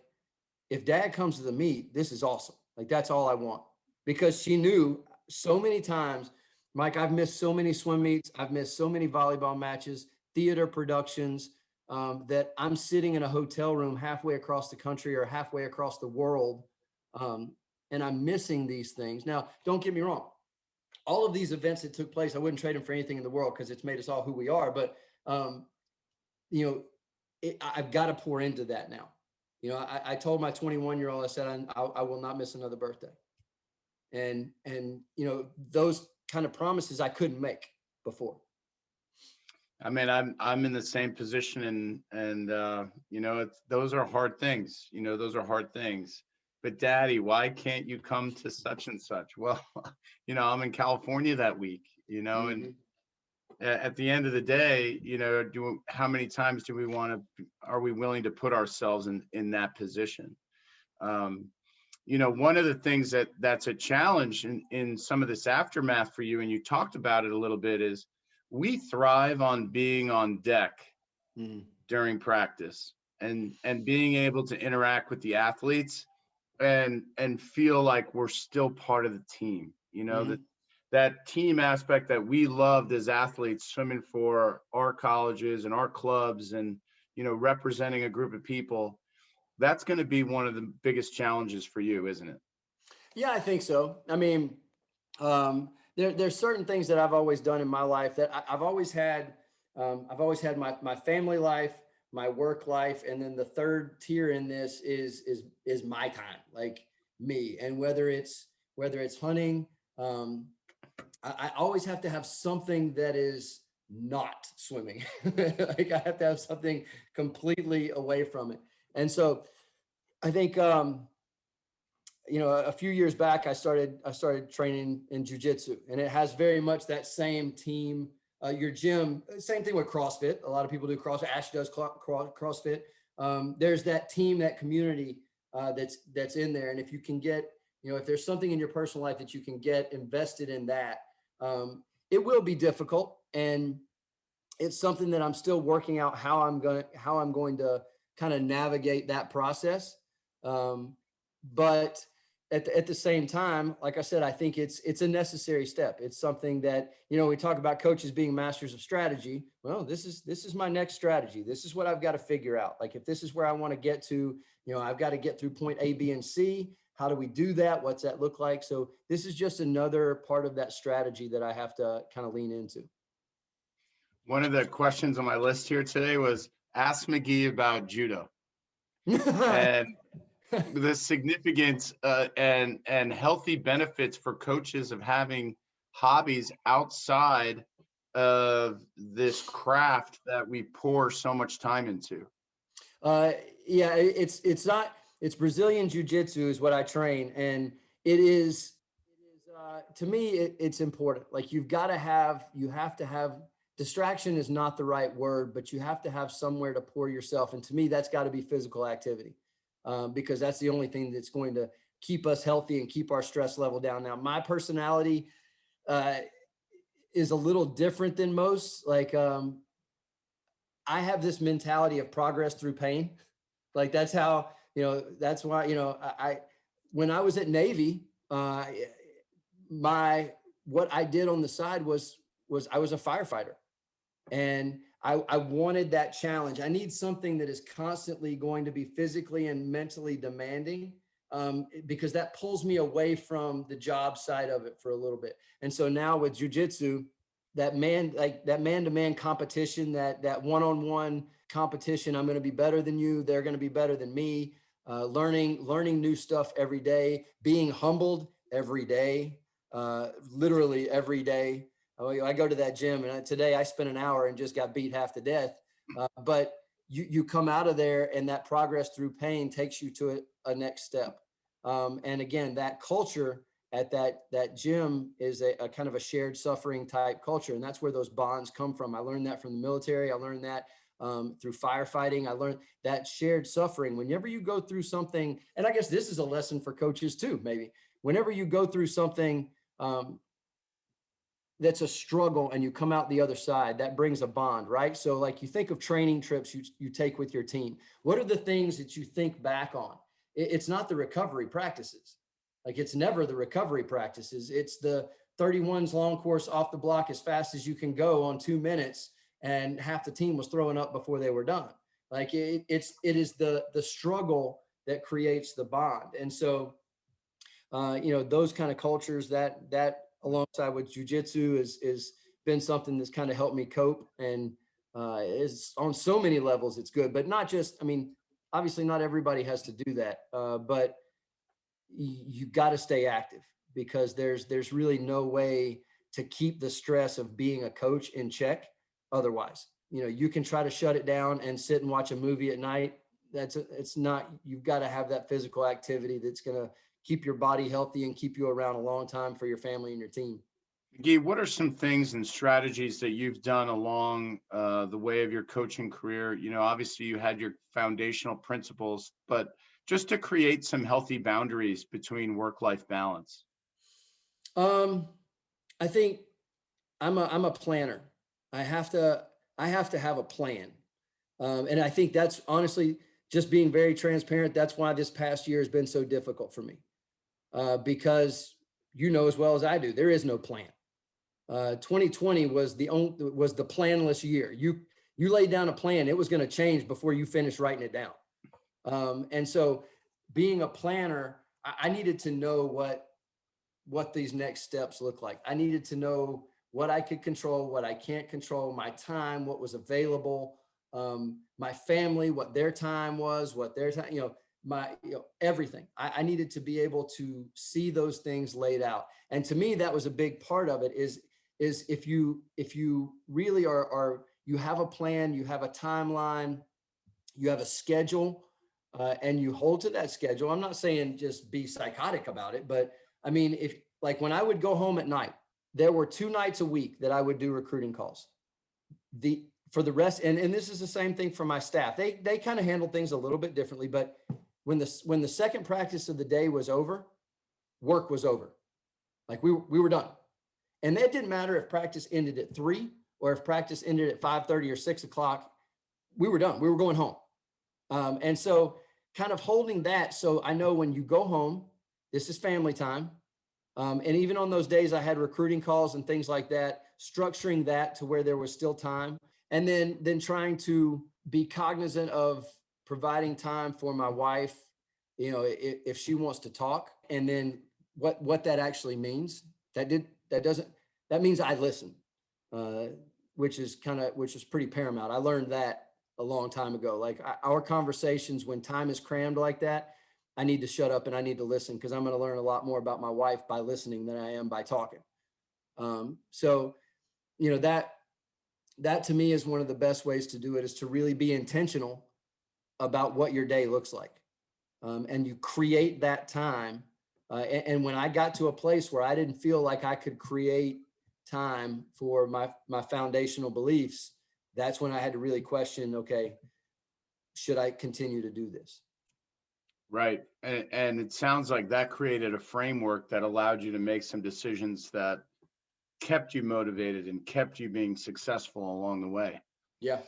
if dad comes to the meet, this is awesome. Like, that's all I want. Because she knew so many times, Mike, I've missed so many swim meets. I've missed so many volleyball matches, theater productions, that I'm sitting in a hotel room halfway across the country or halfway across the world, and I'm missing these things. Now, don't get me wrong. All of these events that took place, I wouldn't trade them for anything in the world because it's made us all who we are. But, I've got to pour into that now. I told my 21-year-old, I said, I will not miss another birthday. And those kind of promises I couldn't make before. I mean, I'm in the same position, and those are hard things. Those are hard things. But Daddy, why can't you come to such and such? Well, I'm in California that week. And at the end of the day, how many times are we willing to put ourselves in that position? One of the things that's a challenge in some of this aftermath for you, and you talked about it a little bit, is we thrive on being on deck during practice and being able to interact with the athletes and feel like we're still part of the team. That team aspect that we loved as athletes, swimming for our colleges and our clubs and, representing a group of people, that's going to be one of the biggest challenges for you, isn't it? Yeah, I think so. I mean, there's certain things that I've always done in my life that I've always had. I've always had my family life, my work life, and then the third tier in this is my time, like me. And whether it's hunting, I always have to have something that is not swimming. Like I have to have something completely away from it. And so I think, a few years back, I started training in jiu-jitsu, and it has very much that same team. Your gym, same thing with CrossFit. A lot of people do CrossFit. Ash does CrossFit. There's that team, that community that's in there. And if you can get, if there's something in your personal life that you can get invested in that, it will be difficult. And it's something that I'm still working out how I'm going to kind of navigate that process. But at the same time, like I said, I think it's a necessary step. It's something that, we talk about coaches being masters of strategy. Well, this is my next strategy. This is what I've got to figure out. Like, if this is where I want to get to, I've got to get through point A, B, and C. How do we do that? What's that look like? So this is just another part of that strategy that I have to kind of lean into. One of the questions on my list here today was ask McGee about judo and the significance and healthy benefits for coaches of having hobbies outside of this craft that we pour so much time into. Yeah, it's Brazilian jiu-jitsu is what I train. And it is to me, it's important. Like you have to have, distraction is not the right word, but you have to have somewhere to pour yourself. And to me, that's got to be physical activity, because that's the only thing that's going to keep us healthy and keep our stress level down. Now, my personality is a little different than most. Like I have this mentality of progress through pain. Like that's how, that's why, when I was at Navy, what I did on the side was I was a firefighter, and I wanted that challenge. I need something that is constantly going to be physically and mentally demanding, because that pulls me away from the job side of it for a little bit. And so now with jiu-jitsu, that man-to-man competition, that one-on-one competition, I'm going to be better than you. They're going to be better than me. Learning new stuff every day, being humbled every day, literally every day. I go to that gym, and today I spent an hour and just got beat half to death. But you come out of there, and that progress through pain takes you to a next step. And again, that culture at that gym is a kind of a shared suffering type culture. And that's where those bonds come from. I learned that from the military. I learned that through firefighting. I learned that shared suffering. Whenever you go through something, and I guess this is a lesson for coaches too, maybe, whenever you go through something that's a struggle and you come out the other side, that brings a bond, right? So like you think of training trips you take with your team. What are the things that you think back on? It's not the recovery practices. Like it's never the recovery practices. It's the 31s long course off the block as fast as you can go on 2 minutes and half the team was throwing up before they were done. Like it is the struggle that creates the bond. And so, those kind of cultures that alongside with jujitsu is been something that's kind of helped me cope, and is on so many levels. It's good, but not just, I mean, obviously not everybody has to do that. But you got to stay active, because there's really no way to keep the stress of being a coach in check. Otherwise, you can try to shut it down and sit and watch a movie at night. It's not, you've got to have that physical activity that's going to keep your body healthy and keep you around a long time for your family and your team. McGee, what are some things and strategies that you've done along the way of your coaching career? Obviously you had your foundational principles, but just to create some healthy boundaries between work-life balance. I think I'm a planner. I have to have a plan. And I think that's honestly, just being very transparent, that's why this past year has been so difficult for me. Because as well as I do, there is no plan. 2020 was the planless year. You laid down a plan, it was going to change before you finished writing it down. And so being a planner, I needed to know what these next steps look like. I needed to know what I could control, what I can't control, my time, what was available, my family, what their time was, what their time, everything. I needed to be able to see those things laid out. And to me, that was a big part of it is if you really are, you have a plan, you have a timeline, you have a schedule, and you hold to that schedule. I'm not saying just be psychotic about it, but I mean, if like when I would go home at night, there were 2 nights a week that I would do recruiting calls. For the rest, and this is the same thing for my staff. They kind of handle things a little bit differently, but when the second practice of the day was over, work was over. Like we were done. And that didn't matter if practice ended at 3 or if practice ended at 5:30 or 6 o'clock. We were done. We were going home. And so kind of holding that. So I know when you go home, this is family time. And even on those days I had recruiting calls and things like that, structuring that to where there was still time. And then trying to be cognizant of providing time for my wife, if she wants to talk, and then what that actually means. That means I listen, which is pretty paramount. I learned that a long time ago. Like our conversations, when time is crammed like that, I need to shut up and I need to listen, because I'm going to learn a lot more about my wife by listening than I am by talking. So, that to me is one of the best ways to do it, is to really be intentional about what your day looks like. And you create that time. And when I got to a place where I didn't feel like I could create time for my foundational beliefs, that's when I had to really question, okay, should I continue to do this? Right. And it sounds like that created a framework that allowed you to make some decisions that kept you motivated and kept you being successful along the way. Yeah.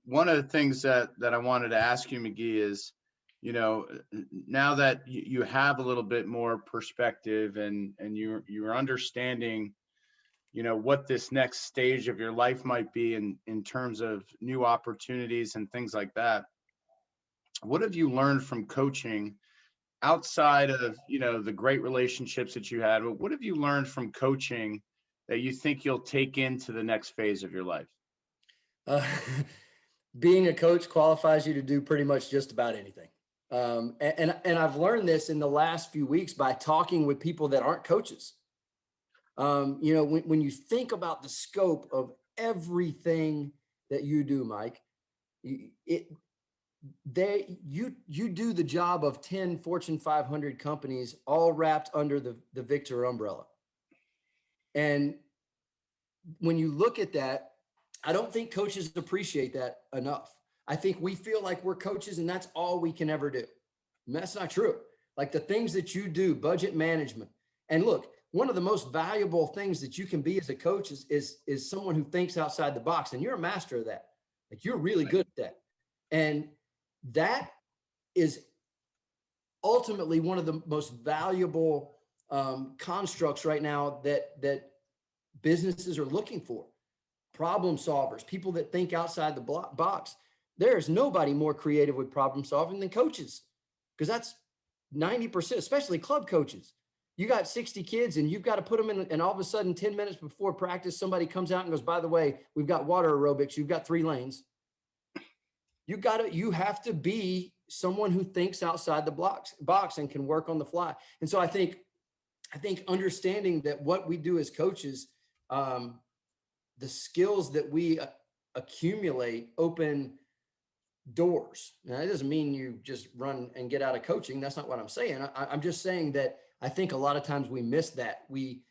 One of the things that I wanted to ask you, McGee, is, now that you have a little bit more perspective and you're understanding, what this next stage of your life might be in terms of new opportunities and things like that. What have you learned from coaching outside of, the great relationships that you had? What have you learned from coaching that you think you'll take into the next phase of your life? Being a coach qualifies you to do pretty much just about anything. And I've learned this in the last few weeks by talking with people that aren't coaches. When you think about the scope of everything that you do, Mike, you do the job of 10 Fortune 500 companies, all wrapped under the Victor umbrella. And when you look at that, I don't think coaches appreciate that enough. I think we feel like we're coaches and that's all we can ever do. And that's not true. Like the things that you do, budget management. And look, one of the most valuable things that you can be as a coach is someone who thinks outside the box, and you're a master of that. Like you're really good at that. And that is ultimately one of the most valuable constructs right now that businesses are looking for. problem solvers, people that think outside the box. There's nobody more creative with problem solving than coaches, because that's 90%, especially club coaches. You got 60 kids and you've got to put them in, and all of a sudden 10 minutes before practice, somebody comes out and goes, by the way, we've got water aerobics. You've got 3 lanes. You have to be someone who thinks outside the box and can work on the fly. And so I think understanding that what we do as coaches, the skills that we accumulate open doors. Now, that doesn't mean you just run and get out of coaching. That's not what I'm saying. I'm just saying that I think a lot of times we miss that. We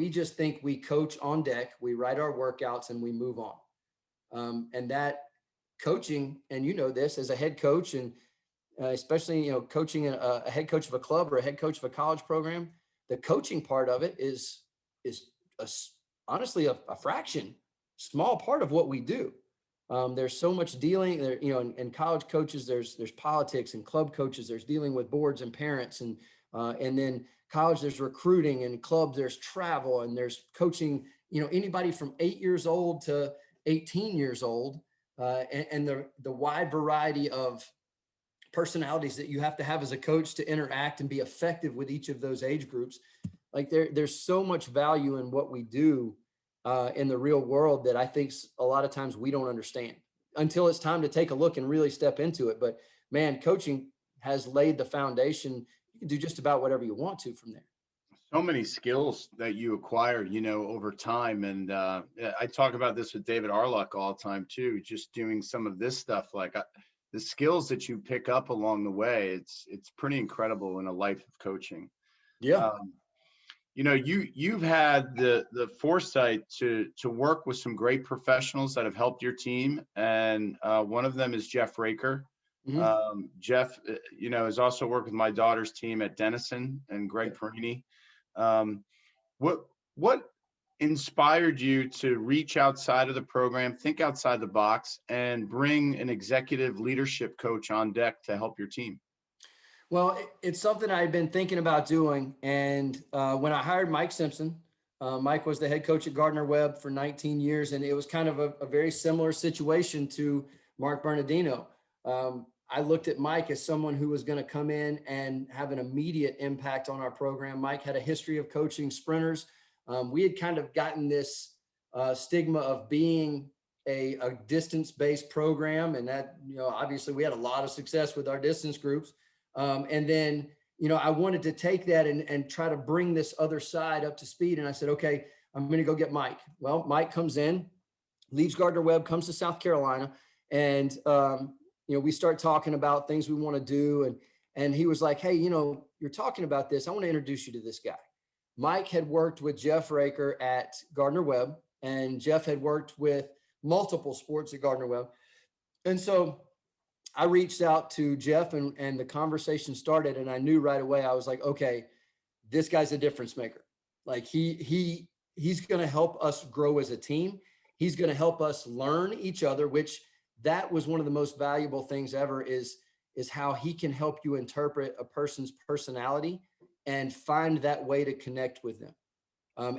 just think we coach on deck, we write our workouts, and we move on. And that coaching, and this as a head coach, and especially, coaching a head coach of a club or a head coach of a college program, the coaching part of it is honestly a fraction, small part of what we do. There's so much dealing there, in college coaches, there's politics, and club coaches, there's dealing with boards and parents, and then college, there's recruiting, and clubs, there's travel, and there's coaching, anybody from 8 years old to 18 years old, and the wide variety of personalities that you have to have as a coach to interact and be effective with each of those age groups. Like there's so much value in what we do in the real world that I think a lot of times we don't understand until it's time to take a look and really step into it. But man, coaching has laid the foundation. You can do just about whatever you want to from there. So many skills that you acquired, over time. And I talk about this with David Arluck all the time too, just doing some of this stuff, like the skills that you pick up along the way. It's pretty incredible in a life of coaching. Yeah. You've had the foresight to work with some great professionals that have helped your team. And one of them is Jeff Raker. Mm-hmm. Jeff, has also worked with my daughter's team at Denison, and Greg Perini. What inspired you to reach outside of the program, think outside the box, and bring an executive leadership coach on deck to help your team? Well, it's something I had been thinking about doing. And when I hired Mike Simpson, Mike was the head coach at Gardner-Webb for 19 years. And it was kind of a very similar situation to Mark Bernardino. I looked at Mike as someone who was going to come in and have an immediate impact on our program. Mike had a history of coaching sprinters. We had kind of gotten this stigma of being a distance-based program. And that, obviously we had a lot of success with our distance groups. And then, I wanted to take that and try to bring this other side up to speed. And I said, okay, I'm going to go get Mike. Well, Mike comes in, leaves Gardner-Webb, comes to South Carolina. And, we start talking about things we want to do. And he was like, hey, you're talking about this. I want to introduce you to this guy. Mike had worked with Jeff Raker at Gardner-Webb, and Jeff had worked with multiple sports at Gardner-Webb. And so I reached out to Jeff, and the conversation started, and I knew right away, I was like, okay, this guy's a difference maker. Like he's going to help us grow as a team. He's going to help us learn each other, which that was one of the most valuable things ever is how he can help you interpret a person's personality and find that way to connect with them,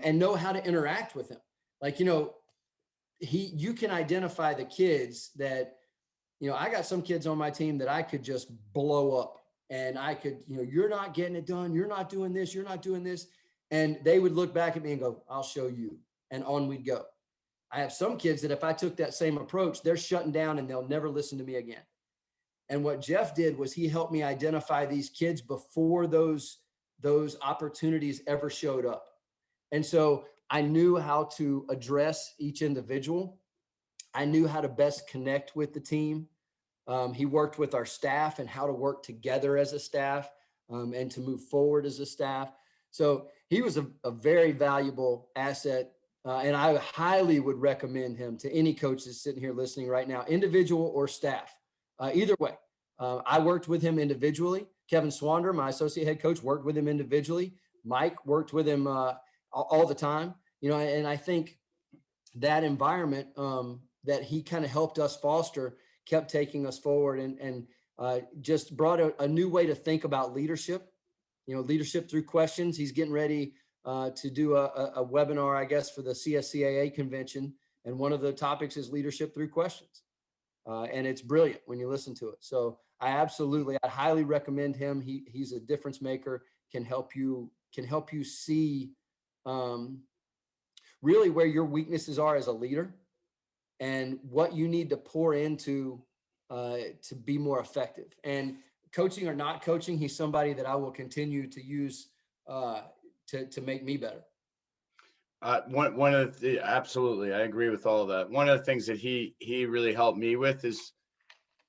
and know how to interact with them. Like, you can identify the kids that, I got some kids on my team that I could just blow up, and I could, you're not getting it done. You're not doing this. You're not doing this. And they would look back at me and go, I'll show you. And on we'd go. I have some kids that if I took that same approach, they're shutting down and they'll never listen to me again. And what Jeff did was he helped me identify these kids before those opportunities ever showed up. And so I knew how to address each individual. I knew how to best connect with the team. He worked with our staff and how to work together as a staff, and to move forward as a staff. So he was a very valuable asset. And I highly would recommend him to any coach that's sitting here listening right now, individual or staff, either way. I worked with him individually. Kevin Swander, my associate head coach, worked with him individually. Mike worked with him all the time, and I think that environment that he kind of helped us foster kept taking us forward, and just brought a new way to think about leadership, leadership through questions. He's getting ready to do a webinar, I guess, for the CSCAA convention. And one of the topics is leadership through questions. And it's brilliant when you listen to it. So I highly recommend him. He's a difference maker, can help you see really where your weaknesses are as a leader and what you need to pour into to be more effective. And coaching or not coaching, he's somebody that I will continue to use to make me better. Absolutely, I agree with all of that. One of the things that he really helped me with is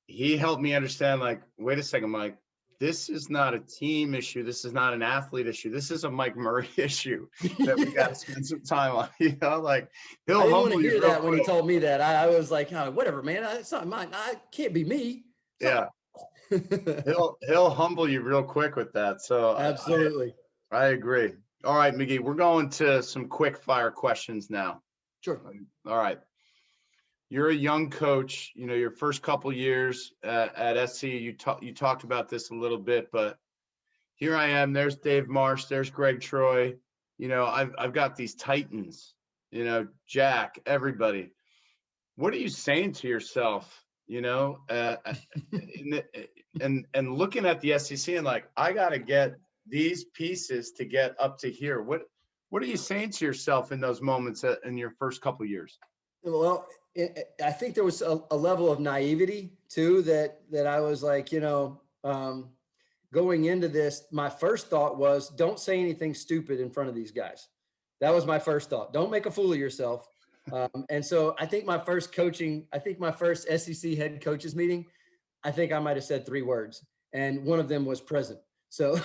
he helped me understand, like, wait a second, Mike, this is not a team issue. This is not an athlete issue. This is a Mike Murray issue that we got to spend some time on. Like, he'll I didn't humble want to you hear real that when he quick. told me that. I was like, oh, whatever, man. It's not mine. I can't be me. Yeah. He'll humble you real quick with that. So Absolutely. I agree. All right, McGee, we're going to some quick fire questions now. Sure. All right. You're a young coach, your first couple years at SC, you talked about this a little bit, but here I am, there's Dave Marsh, there's Greg Troy, I've got these Titans, Jack, everybody. What are you saying to yourself, and looking at the SEC and like, I got to get these pieces to get up to here. What are you saying to yourself in those moments in your first couple of years? Well, I think there was a level of naivety too, that I was like, going into this, my first thought was, don't say anything stupid in front of these guys. That was my first thought. Don't make a fool of yourself. And so I think my first SEC head coaches meeting, I think I might've said 3 words, and one of them was present. So,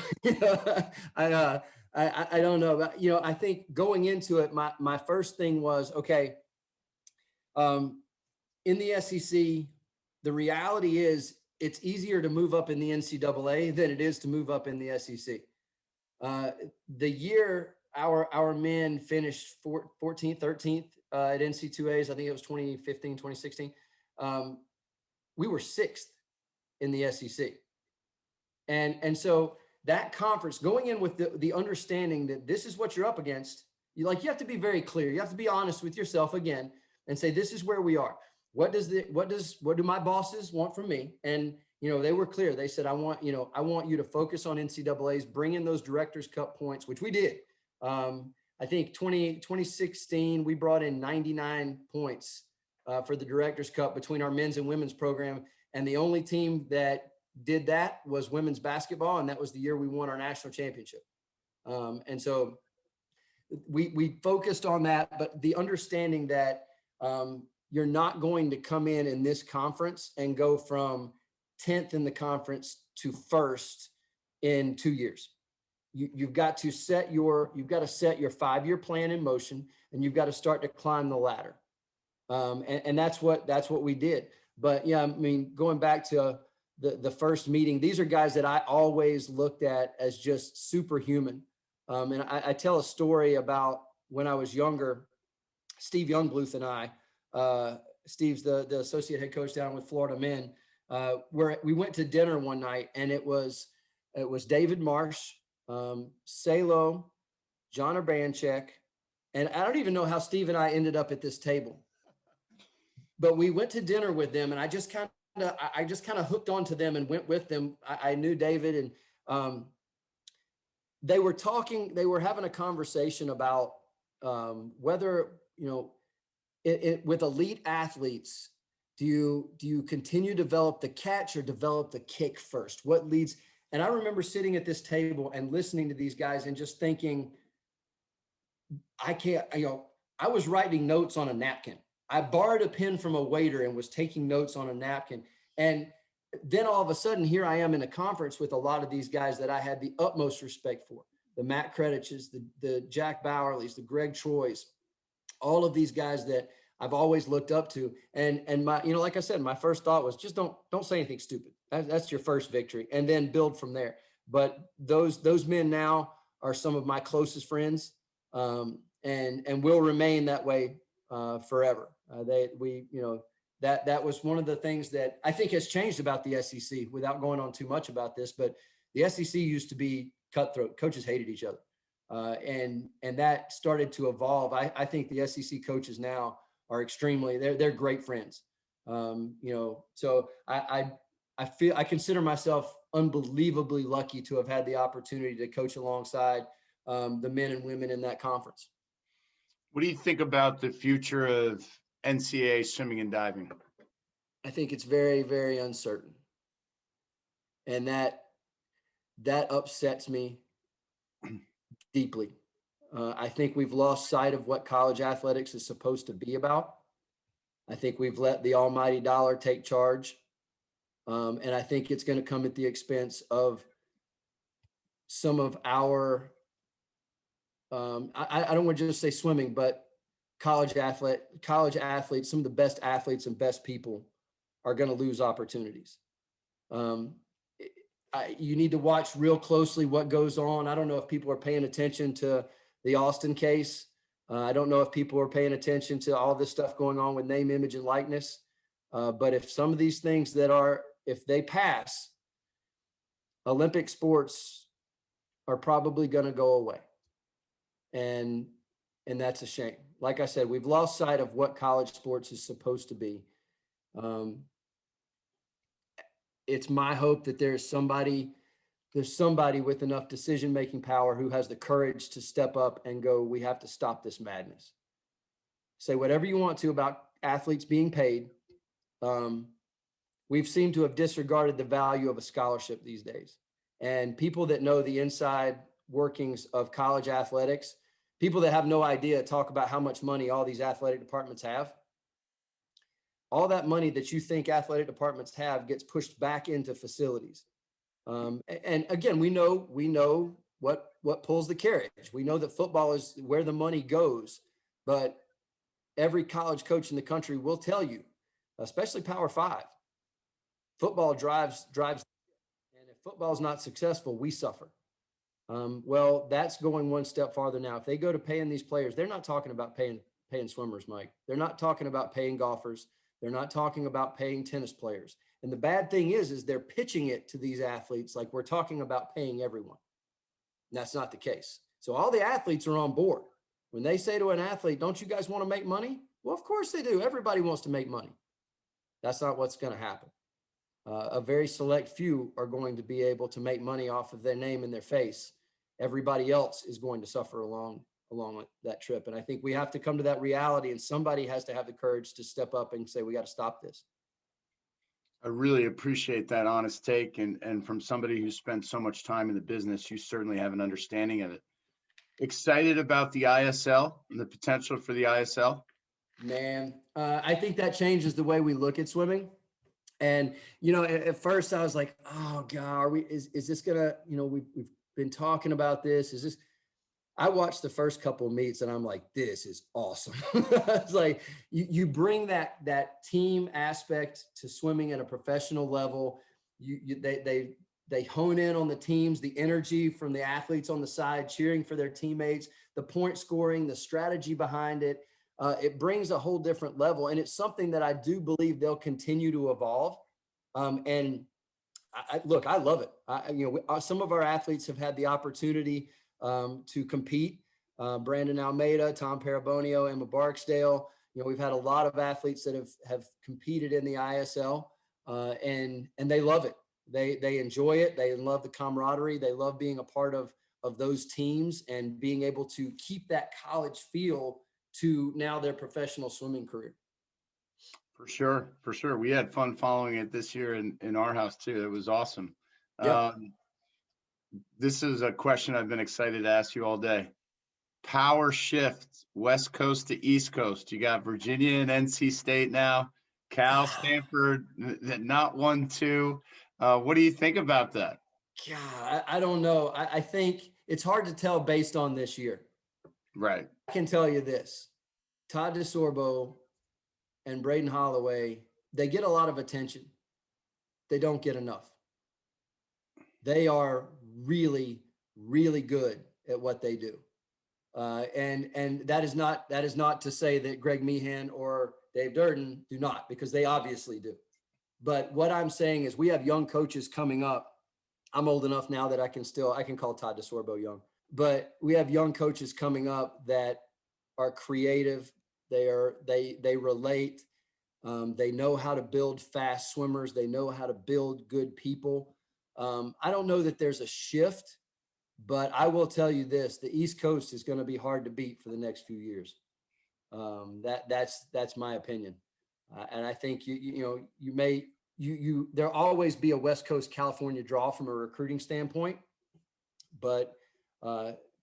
I don't know, but, I think going into it, my first thing was, okay, in the SEC, the reality is it's easier to move up in the NCAA than it is to move up in the SEC. The year our men finished 14th, 13th at NC2As, I think it was 2015, 2016. We were 6th in the SEC. And so that conference, going in with the understanding that this is what you're up against, you have to be very clear. You have to be honest with yourself again and say, this is where we are. What do my bosses want from me? And, they were clear. They said, I want you to focus on NCAAs, bring in those Directors Cup points, which we did. I think 2016, we brought in 99 points for the Directors Cup between our men's and women's program. And the only team that did that was women's basketball. And that was the year we won our national championship. And so we focused on that, but the understanding that you're not going to come in this conference and go from 10th in the conference to 1st in 2 years. You've got to set your 5-year plan in motion, and you've got to start to climb the ladder. And that's what we did. But yeah, I mean, going back to the first meeting, these are guys that I always looked at as just superhuman. And I tell a story about when I was younger. Steve Youngbluth and I, Steve's the associate head coach down with Florida men, where we went to dinner one night, and it was David Marsh, Salo, John Urbanchek, and I don't even know how Steve and I ended up at this table, but we went to dinner with them, and I just kind of hooked onto them and went with them. I knew David, and they were having a conversation about whether, with elite athletes, do you continue to develop the catch or develop the kick first? What leads? And I remember sitting at this table and listening to these guys and just thinking, I was writing notes on a napkin. I borrowed a pen from a waiter and was taking notes on a napkin. And then all of a sudden, here I am in a conference with a lot of these guys that I had the utmost respect for. The Matt Krediches, the Jack Bowerleys, the Greg Troys, all of these guys that I've always looked up to. And my, like I said, my first thought was just don't say anything stupid. That's your first victory, and then build from there. But those men now are some of my closest friends, and will remain that way forever. That was one of the things that I think has changed about the SEC, without going on too much about this, but the SEC used to be cutthroat. Coaches hated each other. And that started to evolve. I think the SEC coaches now are they're great friends. So I consider myself unbelievably lucky to have had the opportunity to coach alongside the men and women in that conference. What do you think about the future of NCAA swimming and diving? I think it's very, very uncertain. And that upsets me deeply. I think we've lost sight of what college athletics is supposed to be about. I think we've let the almighty dollar take charge. And I think it's going to come at the expense of some of our, I don't want to just say swimming, but college athletes, some of the best athletes and best people are going to lose opportunities. You need to watch real closely what goes on. I don't know if people are paying attention to the Austin case. I don't know if people are paying attention to all this stuff going on with name, image, and likeness. But if some of these things if they pass, Olympic sports are probably going to go away. And that's a shame. Like I said, we've lost sight of what college sports is supposed to be. It's my hope that there's somebody with enough decision-making power who has the courage to step up and go, we have to stop this madness. Say whatever you want to about athletes being paid. We've seemed to have disregarded the value of a scholarship these days. And people that know the inside workings of college athletics, people that have no idea, talk about how much money all these athletic departments have. All that money that you think athletic departments have gets pushed back into facilities. And again, we know what pulls the carriage. We know that football is where the money goes, but every college coach in the country will tell you, especially Power 5, football drives, and if football is not successful, we suffer. Well, that's going one step farther now. If they go to paying these players, they're not talking about paying swimmers, Mike. They're not talking about paying golfers. They're not talking about paying tennis players. And the bad thing is they're pitching it to these athletes like we're talking about paying everyone. And that's not the case. So all the athletes are on board. When they say to an athlete, don't you guys want to make money? Well, of course they do. Everybody wants to make money. That's not what's going to happen. A very select few are going to be able to make money off of their name and their face. Everybody else is going to suffer along that trip. And I think we have to come to that reality, and somebody has to have the courage to step up and say, we got to stop this. I really appreciate that honest take. And from somebody who spent so much time in the business, you certainly have an understanding of it. Excited about the ISL and the potential for the ISL? Man, I think that changes the way we look at swimming. And, at first I was like, oh God, is this gonna, we've been talking about this. I watched the first couple of meets and I'm like, this is awesome. It's like you bring that team aspect to swimming at a professional level. They hone in on the teams, the energy from the athletes on the side, cheering for their teammates, the point scoring, the strategy behind it. It brings a whole different level. And it's something that I do believe they'll continue to evolve. And I love it. Some of our athletes have had the opportunity to compete. Brandon Almeida, Tom Parabonio, Emma Barksdale. We've had a lot of athletes that have competed in the ISL, and they love it. They enjoy it. They love the camaraderie. They love being a part of those teams and being able to keep that college feel to now their professional swimming career. For sure. We had fun following it this year in our house too. It was awesome. Yep. This is a question I've been excited to ask you all day. Power shift, West Coast to East Coast. You got Virginia and NC State now, Cal, Stanford, not 1-2. What do you think about that? God, I don't know. I think it's hard to tell based on this year. Right. I can tell you this. Todd DeSorbo and Braden Holloway, they get a lot of attention. They don't get enough. They are really, really good at what they do. And that is not to say that Greg Meehan or Dave Durden do not, because they obviously do. But what I'm saying is we have young coaches coming up. I'm old enough now that I can call Todd DeSorbo young. but we have young coaches coming up that are creative. They relate. They know how to build fast swimmers. They know how to build good people. I don't know that there's a shift, but I will tell you this: the East Coast is going to be hard to beat for the next few years. That's my opinion, and I think there'll always be a West Coast California draw from a recruiting standpoint, but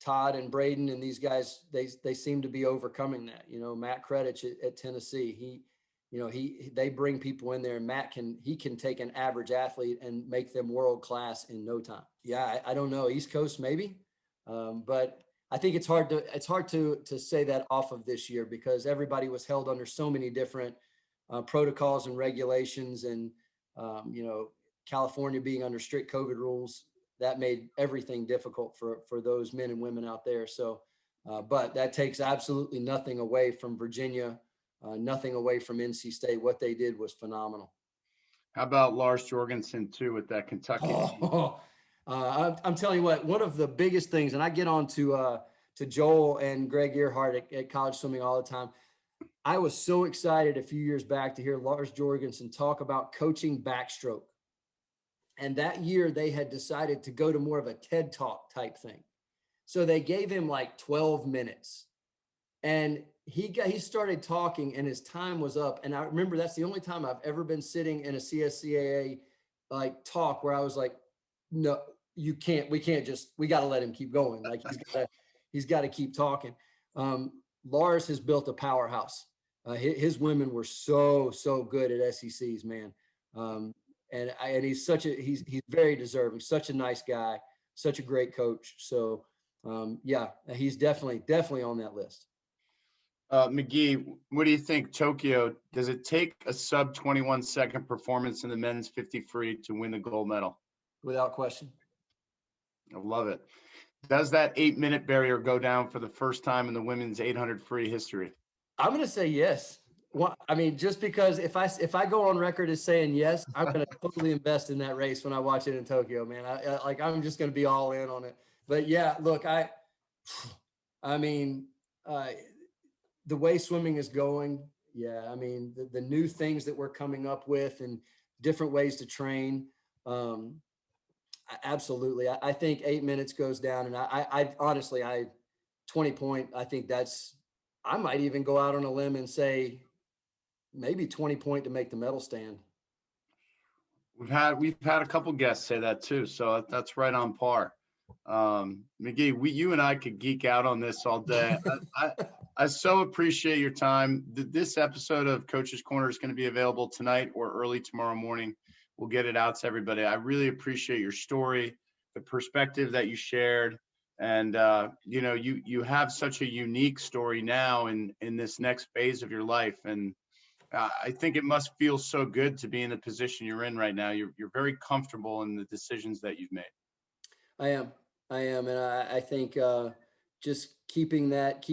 Todd and Braden and these guys, they seem to be overcoming that. Matt Kredich at Tennessee, they bring people in there, and Matt can take an average athlete and make them world class in no time. Yeah, I don't know, East Coast maybe, but I think it's hard to say that off of this year, because everybody was held under so many different protocols and regulations, and California being under strict COVID rules, that made everything difficult for those men and women out there. So, but that takes absolutely nothing away from Virginia, nothing away from NC State. What they did was phenomenal. How about Lars Jorgensen too with that Kentucky team? I'm telling you what, one of the biggest things, and I get on to Joel and Greg Earhart at College Swimming all the time. I was so excited a few years back to hear Lars Jorgensen talk about coaching backstroke. And that year they had decided to go to more of a TED Talk type thing. So they gave him like 12 minutes, and he started talking, and his time was up. And I remember that's the only time I've ever been sitting in a CSCAA like talk where I was like, no, we got to let him keep going. Like he's got to keep talking. Lars has built a powerhouse. His women were so good at SECs, man. And he's he's very deserving, such a nice guy, such a great coach. So yeah, he's definitely on that list. McGee, what do you think? Tokyo, does it take a sub 21 second performance in the men's 50 free to win the gold medal? Without question. I love it. Does that 8-minute barrier go down for the first time in the women's 800 free history? I'm going to say yes. Well, I mean, just because if I go on record as saying yes, I'm going to totally invest in that race when I watch it in Tokyo, man. I'm just going to be all in on it. But yeah, look, I mean, the way swimming is going, yeah, I mean, the new things that we're coming up with and different ways to train, absolutely. I think 8 minutes goes down, and I honestly, 20 point, I think I might even go out on a limb and say maybe 20 point to make the medal stand. We've had a couple guests say that too, so that's right on par. McGee, you and I could geek out on this all day. I so appreciate your time. This episode of Coach's Corner is going to be available tonight or early tomorrow morning. We'll get it out to everybody. I really appreciate your story, the perspective that you shared. And, you have such a unique story now in this next phase of your life. And I think it must feel so good to be in the position you're in right now. You're very comfortable in the decisions that you've made. I am. And I think just keeping that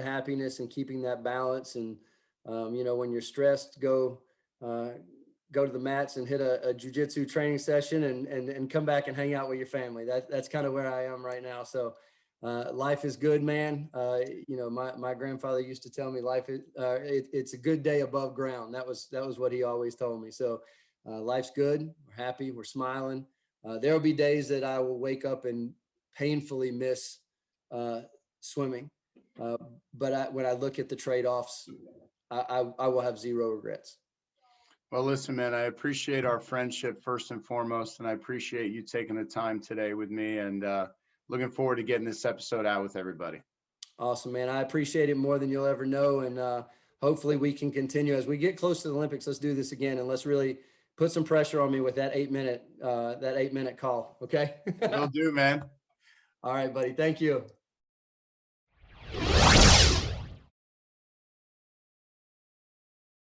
happiness and keeping that balance. And, when you're stressed, go to the mats and hit a jiu-jitsu training session and come back and hang out with your family. That's kind of where I am right now. So life is good, man. My grandfather used to tell me life is it's a good day above ground. That was what he always told me. So life's good. We're happy. We're smiling. There'll be days that I will wake up and painfully miss swimming. But when I look at the trade-offs, I will have zero regrets. Well, listen, man, I appreciate our friendship first and foremost, and I appreciate you taking the time today with me, and looking forward to getting this episode out with everybody. Awesome, man. I appreciate it more than you'll ever know, and hopefully we can continue. As we get close to the Olympics, let's do this again, and let's really put some pressure on me with that 8-minute call, okay? Will do, man. All right, buddy. Thank you.